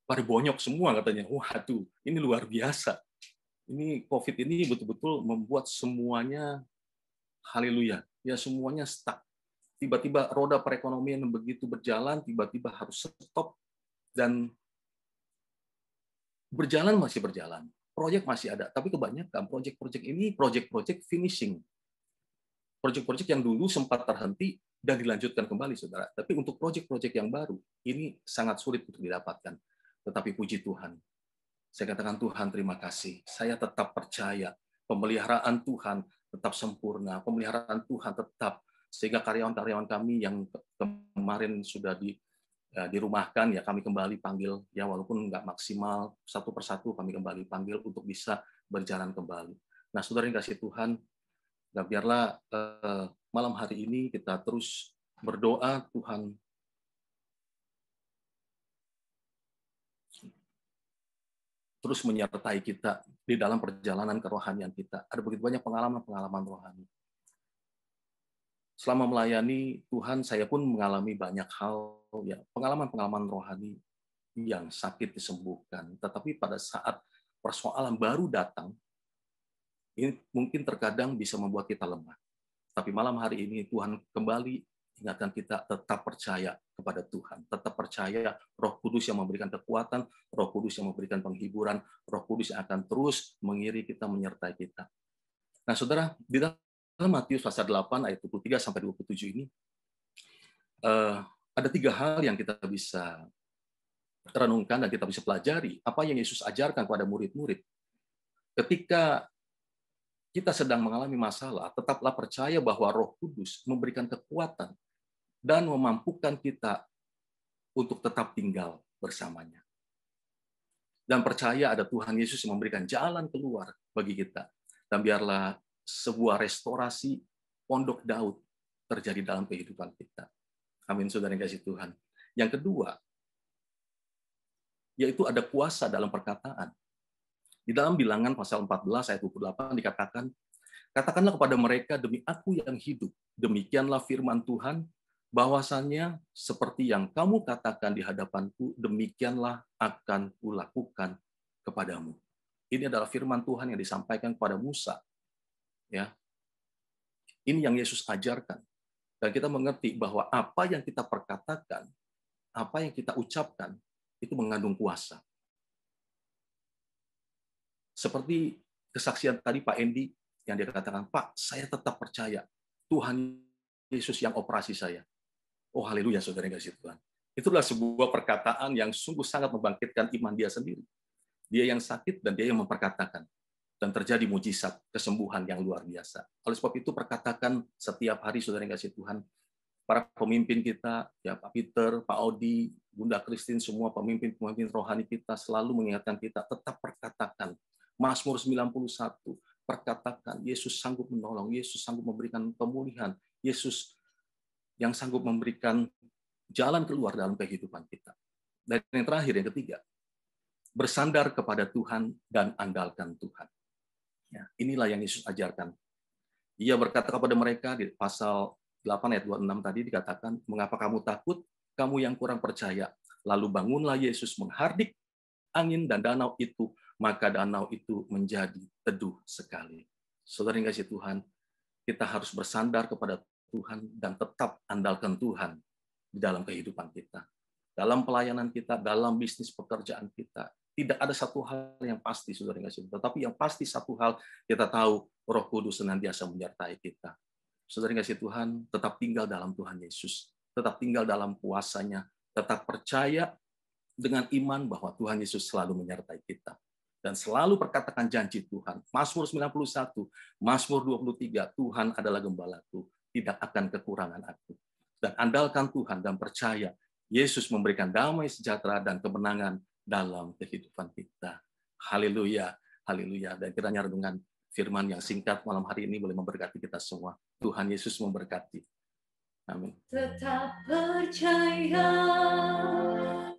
bonyok semua katanya. Waduh, ini luar biasa. Ini COVID ini betul-betul membuat semuanya, haleluya, ya semuanya stuck. Tiba-tiba roda perekonomian yang begitu berjalan, tiba-tiba harus stop, dan masih berjalan. Proyek masih ada, tapi kebanyakan proyek-proyek ini proyek-proyek finishing. Proyek-proyek yang dulu sempat terhenti dan dilanjutkan kembali, saudara. Tapi untuk proyek-proyek yang baru, ini sangat sulit untuk didapatkan. Tetapi puji Tuhan, saya katakan Tuhan terima kasih. Saya tetap percaya pemeliharaan Tuhan tetap sempurna, pemeliharaan Tuhan tetap, sehingga karyawan-karyawan kami yang kemarin sudah dirumahkan, ya kami kembali panggil, ya walaupun nggak maksimal, satu persatu kami kembali panggil untuk bisa berjalan kembali. Nah, saudara yang kasih Tuhan, nah biarlah malam hari ini kita terus berdoa, Tuhan terus menyertai kita di dalam perjalanan kerohanian kita. Ada begitu banyak pengalaman-pengalaman rohani. Selama melayani Tuhan, saya pun mengalami banyak hal, ya pengalaman-pengalaman rohani yang sakit disembuhkan. Tetapi pada saat persoalan baru datang, ini mungkin terkadang bisa membuat kita lemah. Tapi malam hari ini Tuhan kembali ingatkan kita tetap percaya kepada Tuhan, tetap percaya Roh Kudus yang memberikan kekuatan, Roh Kudus yang memberikan penghiburan, Roh Kudus yang akan terus mengiri kita, menyertai kita. Nah, saudara, di dalam Matius pasal 8 ayat 23 sampai 27 ini ada 3 hal yang kita bisa renungkan dan kita bisa pelajari apa yang Yesus ajarkan kepada murid-murid. Ketika kita sedang mengalami masalah, tetaplah percaya bahwa Roh Kudus memberikan kekuatan dan memampukan kita untuk tetap tinggal bersamanya. Dan percaya ada Tuhan Yesus yang memberikan jalan keluar bagi kita. Dan biarlah sebuah restorasi pondok Daud terjadi dalam kehidupan kita. Amin, saudara yang kasih Tuhan. Yang kedua, yaitu ada kuasa dalam perkataan. Di dalam Bilangan pasal 14 ayat 28 dikatakan, katakanlah kepada mereka, demi aku yang hidup, demikianlah firman Tuhan, bahwasannya seperti yang kamu katakan di hadapanku, demikianlah akan kulakukan kepadamu. Ini adalah firman Tuhan yang disampaikan kepada Musa. Ya, ini yang Yesus ajarkan. Dan kita mengerti bahwa apa yang kita perkatakan, apa yang kita ucapkan, itu mengandung kuasa. Seperti kesaksian tadi Pak Endi, yang dia katakan, Pak, saya tetap percaya Tuhan Yesus yang operasi saya. Oh, haleluya, saudara yang kasih Tuhan. Itulah sebuah perkataan yang sungguh sangat membangkitkan iman dia sendiri. Dia yang sakit dan dia yang memperkatakan. Dan terjadi mujizat, kesembuhan yang luar biasa. Oleh sebab itu, perkatakan setiap hari, saudara yang kasih Tuhan, para pemimpin kita, ya Pak Peter, Pak Odi, Bunda Christine, semua pemimpin-pemimpin rohani kita selalu mengingatkan kita, tetap perkatakan Mazmur 91 perkatakan Yesus sanggup menolong, Yesus sanggup memberikan pemulihan, Yesus yang sanggup memberikan jalan keluar dalam kehidupan kita. Dan yang terakhir, yang ketiga, bersandar kepada Tuhan dan andalkan Tuhan. Ya, inilah yang Yesus ajarkan. Ia berkata kepada mereka di pasal 8 ayat 26 tadi dikatakan, mengapa kamu takut, kamu yang kurang percaya? Lalu bangunlah Yesus menghardik angin dan danau itu, maka danau itu menjadi teduh sekali. Saudara yang kasih Tuhan, kita harus bersandar kepada Tuhan dan tetap andalkan Tuhan di dalam kehidupan kita. Dalam pelayanan kita, dalam bisnis pekerjaan kita, tidak ada satu hal yang pasti, saudara yang kasih Tuhan. Tetapi yang pasti satu hal, kita tahu Roh Kudus senantiasa menyertai kita. Saudara yang kasih Tuhan, tetap tinggal dalam Tuhan Yesus. Tetap tinggal dalam kuasa-Nya. Tetap percaya dengan iman bahwa Tuhan Yesus selalu menyertai kita. Dan selalu perkatakan janji Tuhan. Mazmur 91, Mazmur 23, Tuhan adalah gembalaku, tidak akan kekurangan aku. Dan andalkan Tuhan dan percaya Yesus memberikan damai sejahtera dan kemenangan dalam kehidupan kita. Haleluya, haleluya. Dan kiranya renungan firman yang singkat malam hari ini boleh memberkati kita semua. Tuhan Yesus memberkati. Amin. Tetap percaya,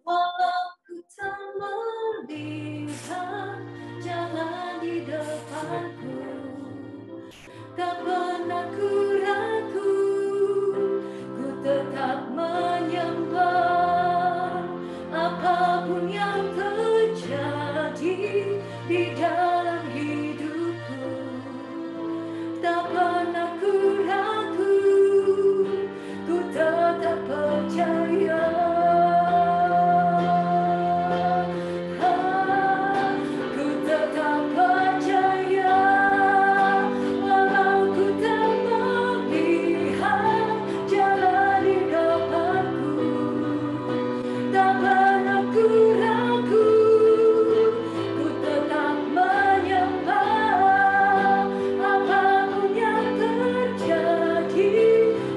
walau ku tak melihat jalan di depanku, tak pernah ku ragu, ku tetap menyembah apapun yang terjadi di dalam hidupku, tak pernah ku ragu, ku tetap percaya. Ku tetap percaya, walau ku tak melihat jalan di depanku, tak pernah ku ragu, ku tetap menyembah apapun yang terjadi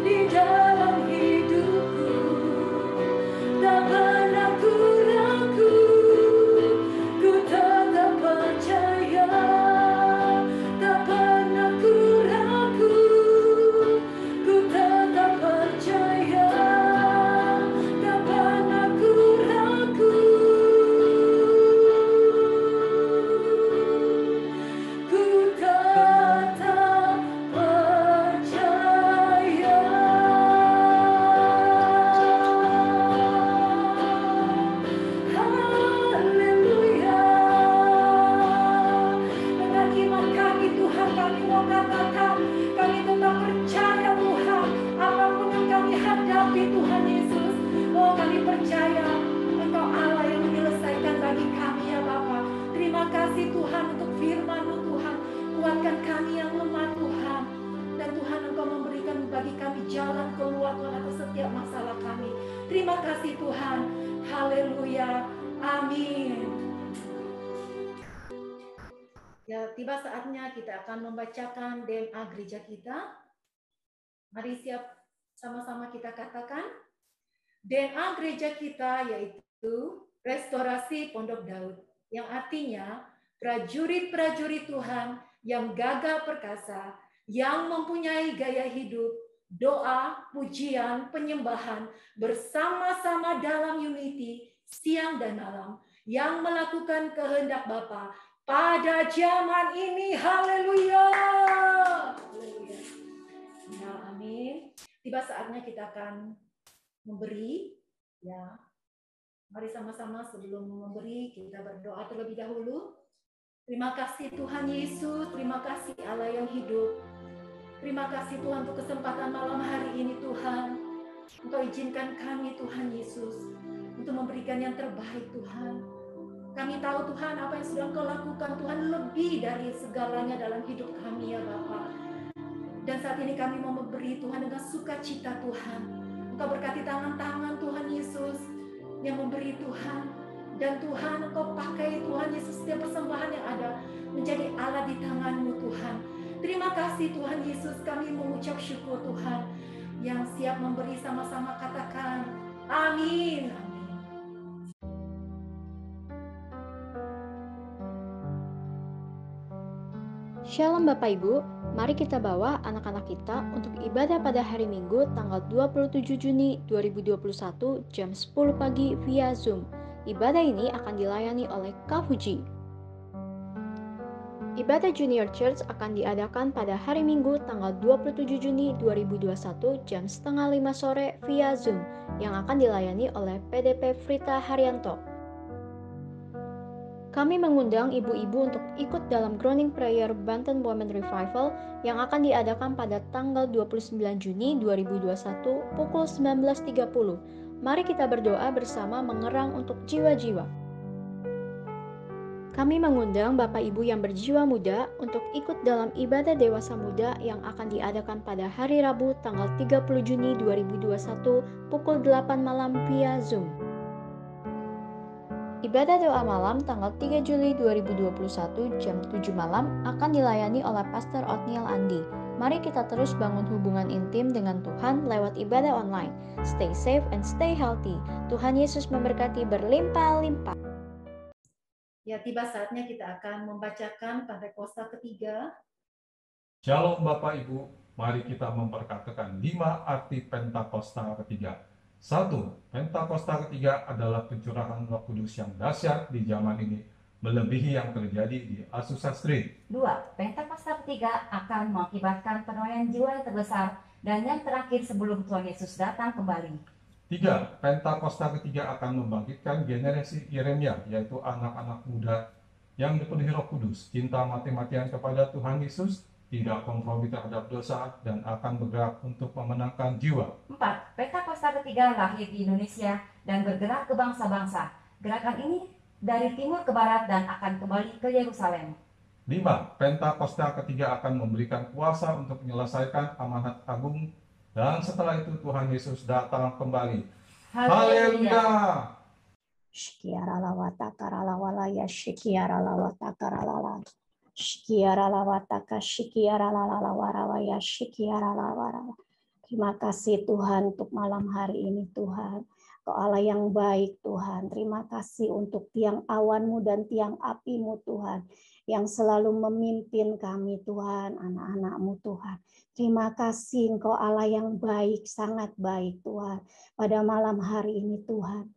di dalam hidupku, tak pernah ku ragu, ku tetap percaya, tak pernah ku ragu, ku tetap percaya, tak pernah ku ragu, ku tetap percaya. Haleluya. Dengan iman kami Tuhan, kami mau katakan, kami tetap percaya Tuhan, apapun yang kami hadapi Tuhan Yesus, oh kami percaya Engkau Allah yang menyelesaikan bagi kami ya Bapa. Terima kasih Tuhan untuk firman-Mu Tuhan, kuatkan kami yang lemah Tuhan, dan Tuhan Engkau memberikan bagi kami jalan keluar Tuhan atas setiap masalah kami. Terima kasih Tuhan, haleluya, amin. Ya, tiba saatnya kita akan membacakan DNA gereja kita. Mari siap sama-sama kita katakan. DNA gereja kita yaitu Restorasi Pondok Daud, yang artinya prajurit-prajurit Tuhan yang gagah perkasa, yang mempunyai gaya hidup, doa, pujian, penyembahan, bersama-sama dalam unity, siang dan malam, yang melakukan kehendak Bapa pada zaman ini. Haleluya. Haleluya. Ya, amin. Tiba saatnya kita akan memberi. Ya. Mari sama-sama sebelum memberi kita berdoa terlebih dahulu. Terima kasih Tuhan Yesus, terima kasih Allah yang hidup. Terima kasih Tuhan untuk kesempatan malam hari ini Tuhan. Engkau izinkan kami Tuhan Yesus untuk memberikan yang terbaik Tuhan. Kami tahu Tuhan apa yang sudah Engkau lakukan Tuhan lebih dari segalanya dalam hidup kami ya Bapa. Dan saat ini kami mau memberi Tuhan dengan sukacita Tuhan. Engkau berkati tangan-tangan Tuhan Yesus yang memberi Tuhan. Dan Tuhan Engkau pakai Tuhan Yesus setiap persembahan yang ada menjadi alat di tangan-Mu Tuhan. Terima kasih Tuhan Yesus, kami mengucap syukur Tuhan. Yang siap memberi sama-sama katakan amin. Amin. 「Shalom Bapak Ibu, mari kita bawa anak-anak kita untuk ibadah pada hari Minggu tanggal 27 Juni 2021 jam 10 pagi via Zoom. Ibadah ini akan dilayani oleh Kak Fuji. Ibadah Junior Church akan diadakan pada hari Minggu tanggal 27 Juni 2021 jam 4:30 sore via Zoom yang akan dilayani oleh PDP Frita Haryanto. Kami mengundang ibu-ibu untuk ikut dalam Grounding Prayer Banten Women Revival yang akan diadakan pada tanggal 29 Juni 2021 pukul 19.30. Mari kita berdoa bersama mengerang untuk jiwa-jiwa. Kami mengundang Bapak Ibu yang berjiwa muda untuk ikut dalam ibadah dewasa muda yang akan diadakan pada hari Rabu tanggal 30 Juni 2021 pukul 8 malam via Zoom. Ibadah doa malam tanggal 3 Juli 2021 jam 7 malam akan dilayani oleh Pastor Othniel Andi. Mari kita terus bangun hubungan intim dengan Tuhan lewat ibadah online. Stay safe and stay healthy. Tuhan Yesus memberkati berlimpah-limpah. Ya, tiba saatnya kita akan membacakan Pentakosta ketiga. Shalom Bapak Ibu, mari kita memperkatakan 5 arti Pentakosta ketiga. 1. Pentakosta ketiga adalah pencurahan Roh Kudus yang dahsyat di zaman ini, melebihi yang terjadi di Azusa Street. 2. Pentakosta ketiga akan mengakibatkan penuaian jiwa yang terbesar dan yang terakhir sebelum Tuhan Yesus datang kembali. 3. Pentakosta ketiga akan membangkitkan generasi Yeremia, yaitu anak-anak muda yang dipenuhi Roh Kudus, cinta mati-matian kepada Tuhan Yesus, tidak kompromi terhadap dosa, dan akan bergerak untuk memenangkan jiwa. 4. Pentakosta ketiga lahir di Indonesia dan bergerak ke bangsa-bangsa. Gerakan ini dari timur ke barat dan akan kembali ke Yerusalem. 5. Pentakosta ketiga akan memberikan kuasa untuk menyelesaikan amanat agung, dan setelah itu Tuhan Yesus datang kembali. Haleluya! Shikiara lawata karalawala ya shikiara lawata karalala. Shikiara lawataka shikiara lalawarawa ya shikiara lawarawa. Terima kasih Tuhan untuk malam hari ini Tuhan. Kau Allah yang baik Tuhan. Terima kasih untuk tiang awan-Mu dan tiang api-Mu Tuhan. Yang selalu memimpin kami Tuhan, anak-anak-Mu Tuhan. Terima kasih Engkau Allah yang baik, sangat baik Tuhan. Pada malam hari ini Tuhan.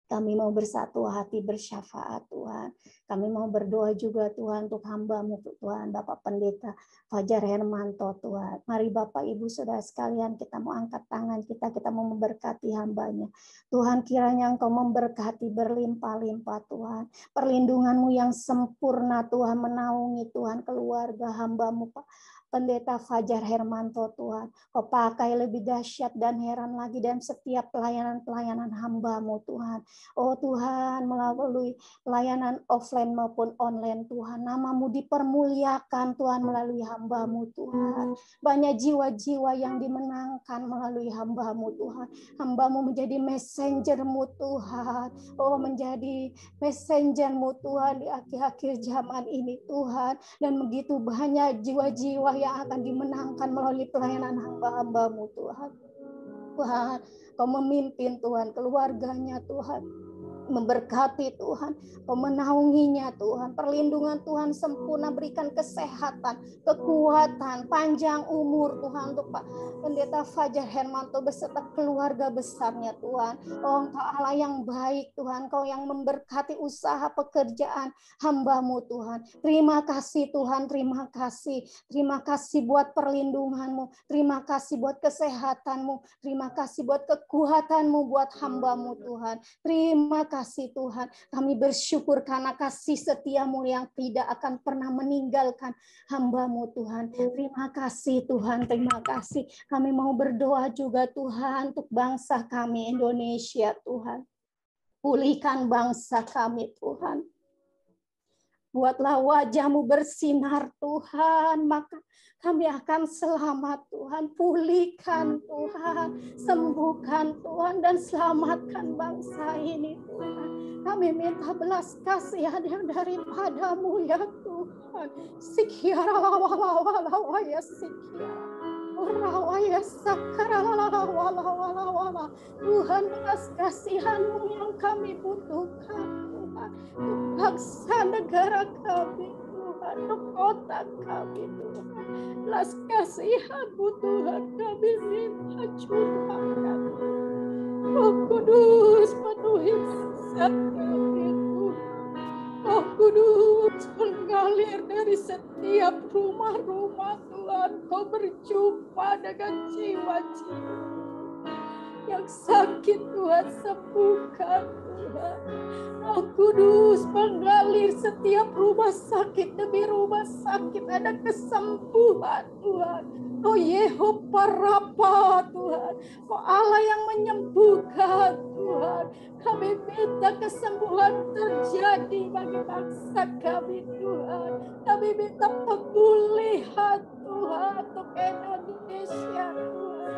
Kami mau bersatu hati bersyafaat Tuhan. Kami mau berdoa juga Tuhan untuk hamba-Mu Tuhan, Bapak Pendeta Fajar Hermanto Tuhan. Mari Bapak Ibu Saudara sekalian, kita mau angkat tangan kita mau memberkati hamba-Nya. Tuhan kiranya Engkau memberkati berlimpah-limpah Tuhan. Perlindungan-Mu yang sempurna Tuhan menaungi Tuhan keluarga hamba-Mu Pak Pendeta Fajar Hermanto Tuhan. Kau pakai lebih dahsyat dan heran lagi dan setiap pelayanan-pelayanan hamba-Mu Tuhan. Oh Tuhan, melalui pelayanan offline maupun online Tuhan, nama-Mu dipermuliakan Tuhan melalui hamba-Mu Tuhan. Banyak jiwa-jiwa yang dimenangkan melalui hamba-Mu Tuhan. Hamba-Mu menjadi messenger-Mu Tuhan. Oh menjadi messenger-Mu Tuhan di akhir-akhir zaman ini Tuhan. Dan begitu banyak jiwa-jiwa yang akan dimenangkan melalui pelayanan hamba-hamba-Mu Tuhan. Tuhan, Kau memimpin Tuhan, keluarganya Tuhan, memberkati Tuhan, Kau menaunginya Tuhan, perlindungan Tuhan sempurna, berikan kesehatan, kekuatan, panjang umur Tuhan untuk Pak Pendeta Fajar Hermanto beserta keluarga besarnya Tuhan. Oh Engkau Allah yang baik Tuhan, Kau yang memberkati usaha pekerjaan hamba-Mu Tuhan. Terima kasih Tuhan, terima kasih buat perlindungan-Mu, terima kasih buat kesehatan-Mu, terima kasih buat kekuatan-Mu buat hamba-Mu Tuhan. Terima kasih Tuhan, kami bersyukur karena kasih setia-Mu yang tidak akan pernah meninggalkan hamba-Mu Tuhan. Terima kasih Tuhan, terima kasih. Kami mau berdoa juga Tuhan untuk bangsa kami Indonesia Tuhan. Pulihkan bangsa kami Tuhan. Buatlah wajah-Mu bersinar Tuhan, maka kami akan selamat Tuhan. Pulihkan Tuhan, sembuhkan Tuhan, dan selamatkan bangsa ini Tuhan. Kami minta belas kasihan yang daripada-Mu ya Tuhan. Sikiara lawa ya sikiara. Rawaya sakara wala. Tuhan, belas kasihan-Mu yang kami butuhkan Tuhan. Bangsa negara kami Tuhan. Tuhan, untuk kota kami Tuhan. Belas kasihan-Mu Tuhan, kami minta curahkan. Roh Kudus penuhi setiap kami Tuhan. Roh Kudus mengalir dari setiap rumah-rumah Tuhan. Kau berjumpa dengan jiwa-jiwa yang sakit Tuhan, sembuhkan Tuhan. Roh Kudus mengalir setiap rumah sakit demi rumah sakit, ada kesembuhan Tuhan. Oh Yehova Rafa Tuhan, Kau Allah yang menyembuhkan Tuhan. Kami minta kesembuhan terjadi bagi bangsa kami Tuhan. Kami minta pemulihan Tuhan untuk Indonesia Tuhan.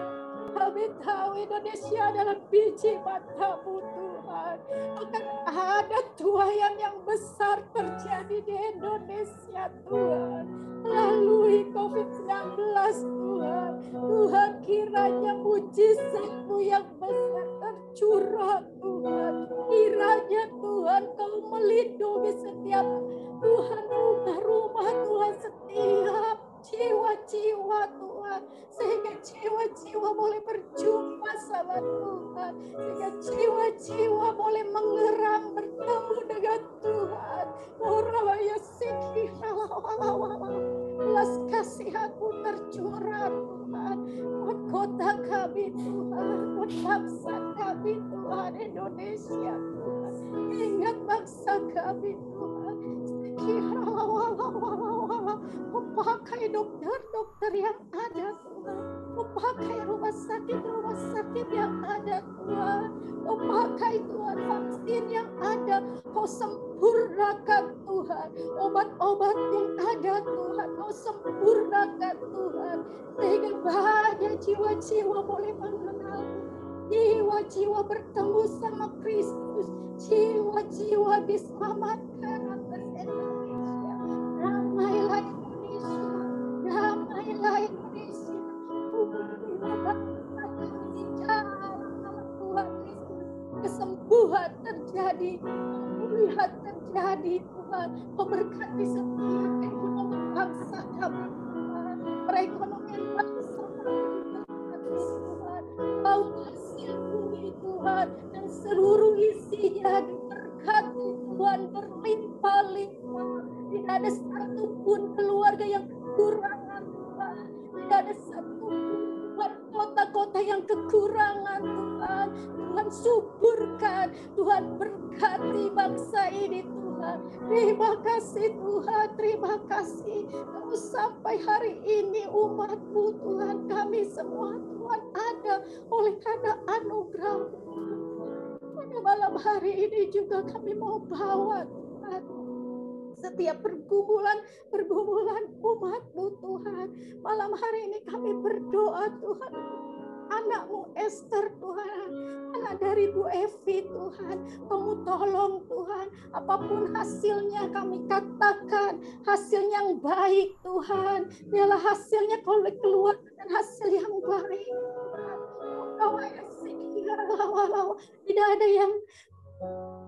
Kami tahu Indonesia adalah biji mata-Mu Tuhan. Akan ada tuayan yang besar terjadi di Indonesia Tuhan. Melalui COVID-19 Tuhan. Tuhan kiranya mujizat-Mu yang besar tercurah Tuhan. Kiranya Tuhan Kau melindungi setiap Tuhan rumah-rumah Tuhan, setiap jiwa-jiwa Tuhan, sehingga jiwa-jiwa boleh berjumpa sama Tuhan, sehingga jiwa-jiwa boleh mengerang bertemu dengan Tuhan. Oraya siki belas kasihan-Mu tercurah Tuhan buat kota kami Tuhan, buat bangsa kami Tuhan, Indonesia Tuhan. Ingat bangsa kami Tuhan. Memakai dokter-dokter yang ada Tuhan, memakai rumah sakit yang ada Tuhan, memakai Tuhan vaksin yang ada, Kau sempurnakan Tuhan, obat-obat yang ada Tuhan, Kau sempurnakan Tuhan, sehingga banyak jiwa-jiwa boleh mengenal, jiwa-jiwa bertemu sama Kristus, jiwa-jiwa diselamatkan atas Indonesia. Damailah Indonesia, damailah Indonesia. Tuhan Yesus, kesembuhan terjadi, pemulihan terjadi Tuhan. Kau berkati setiap ekonomi bangsa kami Tuhan, perekonomian bangsa kami Tuhan. Kau hasil bumi Tuhan dan seluruh isinya diberkati Tuhan, berlimpah-limpah. Tidak ada satupun keluarga yang kekurangan Tuhan. Tidak ada satupun Tuhan kota-kota yang kekurangan Tuhan. Tuhan suburkan, Tuhan berkati bangsa ini Tuhan. Terima kasih Tuhan, terima kasih. Kau sampai hari ini umat-Mu Tuhan, kami semua Tuhan ada oleh karena anugerah. Pada malam hari ini juga kami mau bawa Tuhan setiap pergumulan umat-Mu Tuhan. Malam hari ini kami berdoa Tuhan, anak-Mu Esther Tuhan, anak dari Bu Evi Tuhan, Kamu tolong Tuhan, apapun hasilnya kami katakan hasil yang baik Tuhan, biarlah hasilnya kalau keluar dan hasil yang baik Tuhan. Tidak ada yang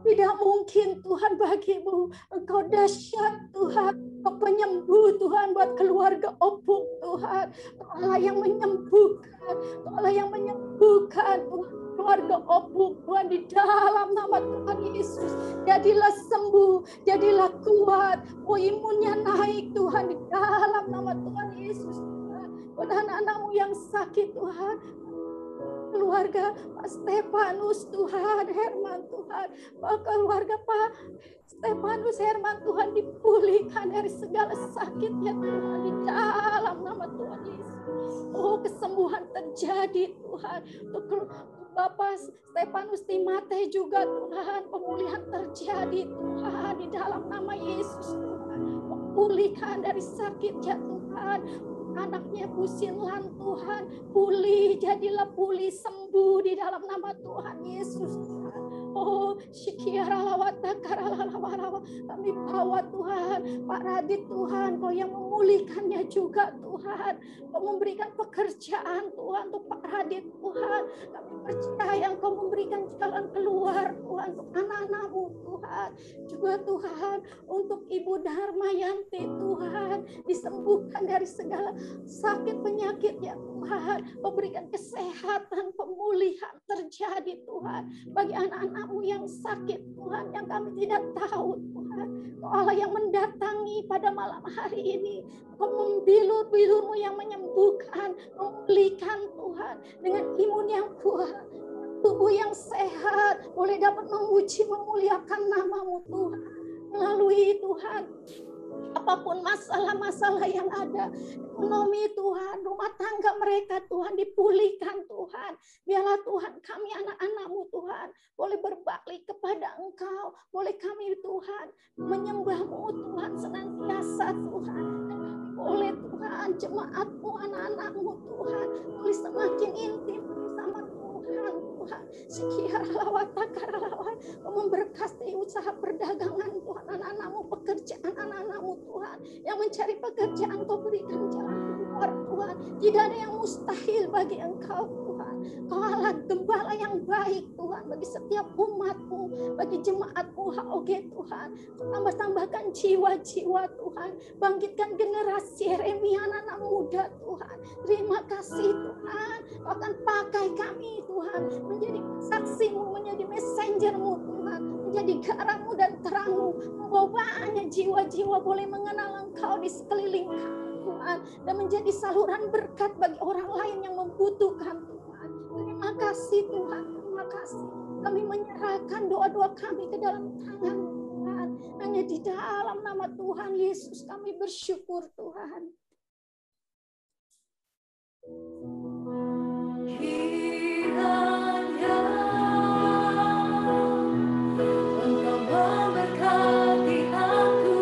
tidak mungkin Tuhan bagimu. Engkau dahsyat Tuhan, Engkau penyembuh Tuhan buat keluarga Opung Tuhan. Engkau Allah yang menyembuhkan, Engkau Allah yang menyembuhkan Tuhan. Keluarga Opung Tuhan, di dalam nama Tuhan Yesus, jadilah sembuh, jadilah kuat, imunnya naik Tuhan, di dalam nama Tuhan Yesus Tuhan. Buat anak-anak-Mu yang sakit Tuhan, keluarga Pak Stefanus Tuhan, Herman Tuhan, keluarga Pak Stefanus Herman Tuhan, dipulihkan dari segala sakitnya Tuhan, di dalam nama Tuhan Yesus. Oh, kesembuhan terjadi Tuhan untuk Bapak Stefanus Timate juga Tuhan, pemulihan terjadi Tuhan, di dalam nama Yesus Tuhan. Pulihkan dari sakitnya Tuhan. Anaknya Bu Sinlan Tuhan, pulih, jadilah pulih, sembuh di dalam nama Tuhan Yesus Tuhan. Oh, kami bawa Tuhan, Pak Radit Tuhan, Kau yang memulihkannya juga Tuhan. Kau memberikan pekerjaan Tuhan untuk Pak Radit Tuhan. Kami percaya Engkau memberikan jalan keluar Messenger Tuhan, untuk anak-anak-Mu Tuhan. Juga Tuhan untuk Ibu Darmayanti Tuhan, disembuhkan dari segala sakit penyakit ya Tuhan. Memberikan kesehatan, pemulihan terjadi Tuhan. Bagi anak-anak-Mu yang sakit Tuhan, yang kami tidak tahu Tuhan. Kau Allah yang mendatangi pada malam hari ini. Kau membilur-bilur-Mu yang menyembuhkan, memulihkan Tuhan. Dengan imun yang kuat, tubuh yang sehat, boleh dapat memuji, memuliakan nama-Mu Tuhan. Melalui Tuhan, apapun masalah-masalah yang ada, ekonomi Tuhan, rumah tangga mereka Tuhan dipulihkan Tuhan. Biarlah Tuhan kami anak-anak-Mu Tuhan boleh berbalik kepada Engkau, boleh kami Tuhan menyembah-Mu Tuhan senantiasa Tuhan. Dan kami boleh Tuhan jemaat-Mu, anak-anak-Mu Tuhan boleh semakin intim bersama Tuhan. Tuhan, memberkati usaha perdagangan Tuhan, anak-anak-Mu, pekerjaan anak-anak-Mu Tuhan, yang mencari pekerjaan Kau berikan jalan keluar Tuhan. Tidak ada yang mustahil bagi Engkau Tuhan. Kau Allah gembala yang baik Tuhan bagi setiap umat-Mu, bagi jemaat-Mu HOG Tuhan. Tambah-tambahkan jiwa-jiwa Tuhan, bangkitkan generasi Yeremia anak-anak muda Tuhan. Terima kasih Tuhan, Kau akan pakai kami Tuhan menjadi saksi-Mu, menjadi messenger-Mu Tuhan, menjadi garam-Mu dan terang-Mu, membawa banyak jiwa-jiwa boleh mengenal Engkau di sekeliling kami Tuhan, dan menjadi saluran berkat bagi orang lain yang membutuhkan Tuhan. Terima kasih Tuhan, terima kasih. Kami menyerahkan doa-doa kami ke dalam tangan Tuhan. Hanya di dalam nama Tuhan Yesus kami bersyukur Tuhan. Kiranya Engkau memberkati aku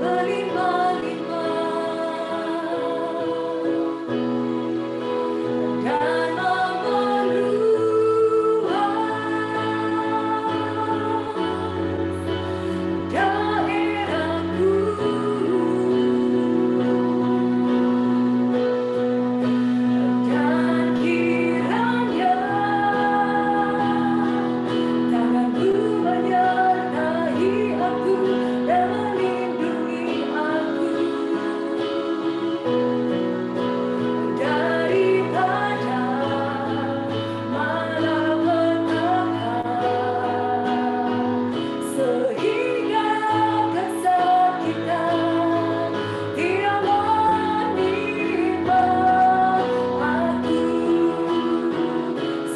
berlimpah-limpah dan memperluas daerahku. Dan kiranya tangan-Mu menyertai aku dan melindungi aku daripada malapetaka,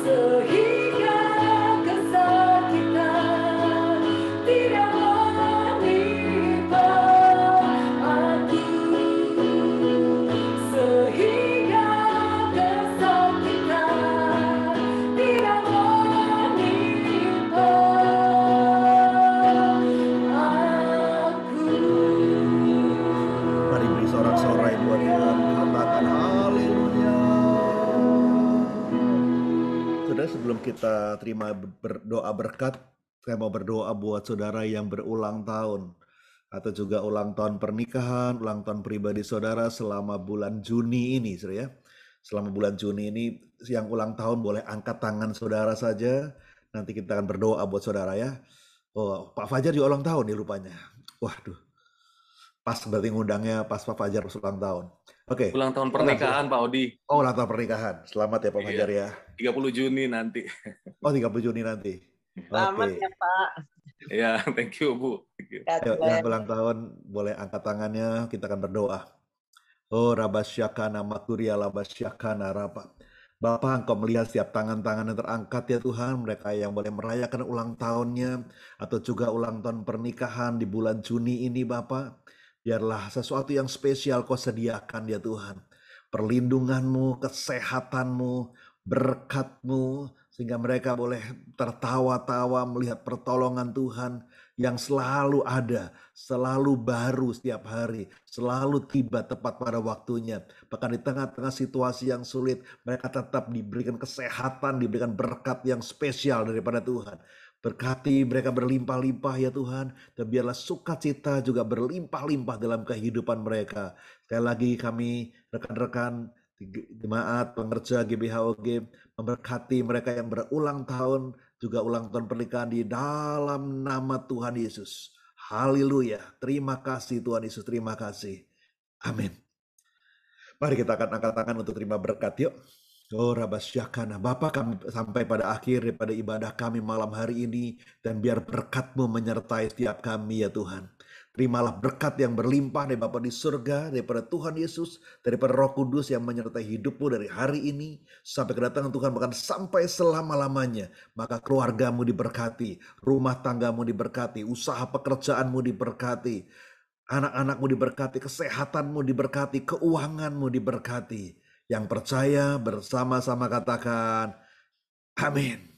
sehingga kesakitan tidak menimpa aku, sehingga kesakitan tidak menimpa aku, sehingga kesakitan tidak menimpa aku. Mari beri sorak-sorai buat Tuhan, katakan haleluya. Saudara, sebelum kita terima berdoa berkat, saya mau berdoa buat saudara yang berulang tahun atau juga ulang tahun pernikahan, ulang tahun pribadi saudara selama bulan Juni ini, saudara ya. Selama bulan Juni ini yang ulang tahun boleh angkat tangan saudara saja. Nanti kita akan berdoa buat saudara ya. Oh, Pak Fajar juga ulang tahun nih rupanya. Waduh. Pas berarti ngundangnya pas Pak Fajar ulang tahun. Oke. Ulang tahun pernikahan Pak Odi. Oh, ulang tahun pernikahan. Selamat ya Pak Iya. Fajar ya. 30 Juni nanti. Oh, 30 Juni nanti. Selamat Oke. ya Pak. Ya, thank you Bu. Thank you. God Ayo, bless. yang ulang tahun boleh angkat tangannya, kita akan berdoa. Oh, Rabasyakana Makuria Labasyakana Raba. Bapak, Engkau melihat setiap tangan-tangan yang terangkat ya Tuhan, mereka yang boleh merayakan ulang tahunnya, atau juga ulang tahun pernikahan di bulan Juni ini Bapak. Biarlah sesuatu yang spesial Kau sediakan ya Tuhan. Perlindungan-Mu, kesehatan-Mu, berkat-Mu, sehingga mereka boleh tertawa-tawa melihat pertolongan Tuhan yang selalu ada, selalu baru setiap hari, selalu tiba tepat pada waktunya. Bahkan di tengah-tengah situasi yang sulit, mereka tetap diberikan kesehatan, diberikan berkat yang spesial daripada Tuhan. Berkati mereka berlimpah-limpah ya Tuhan, dan biarlah sukacita juga berlimpah-limpah dalam kehidupan mereka. Sekali lagi kami rekan-rekan jemaat pengerja GBHOG memberkati mereka yang berulang tahun juga ulang tahun pernikahan di dalam nama Tuhan Yesus. Haleluya. Terima kasih Tuhan Yesus, terima kasih. Amin. Mari kita akan angkat tangan untuk terima berkat yuk. Oh Rabasyakana, Bapa, kami sampai pada akhir daripada ibadah kami malam hari ini, dan biar berkat-Mu menyertai setiap kami ya Tuhan. Terimalah berkat yang berlimpah dari Bapa di surga, daripada Tuhan Yesus, daripada Roh Kudus yang menyertai hidupmu dari hari ini sampai kedatangan Tuhan, bahkan sampai selama-lamanya. Maka keluargamu diberkati, rumah tanggamu diberkati, usaha pekerjaanmu diberkati, anak-anakmu diberkati, kesehatanmu diberkati, keuanganmu diberkati. Yang percaya bersama-sama katakan amin.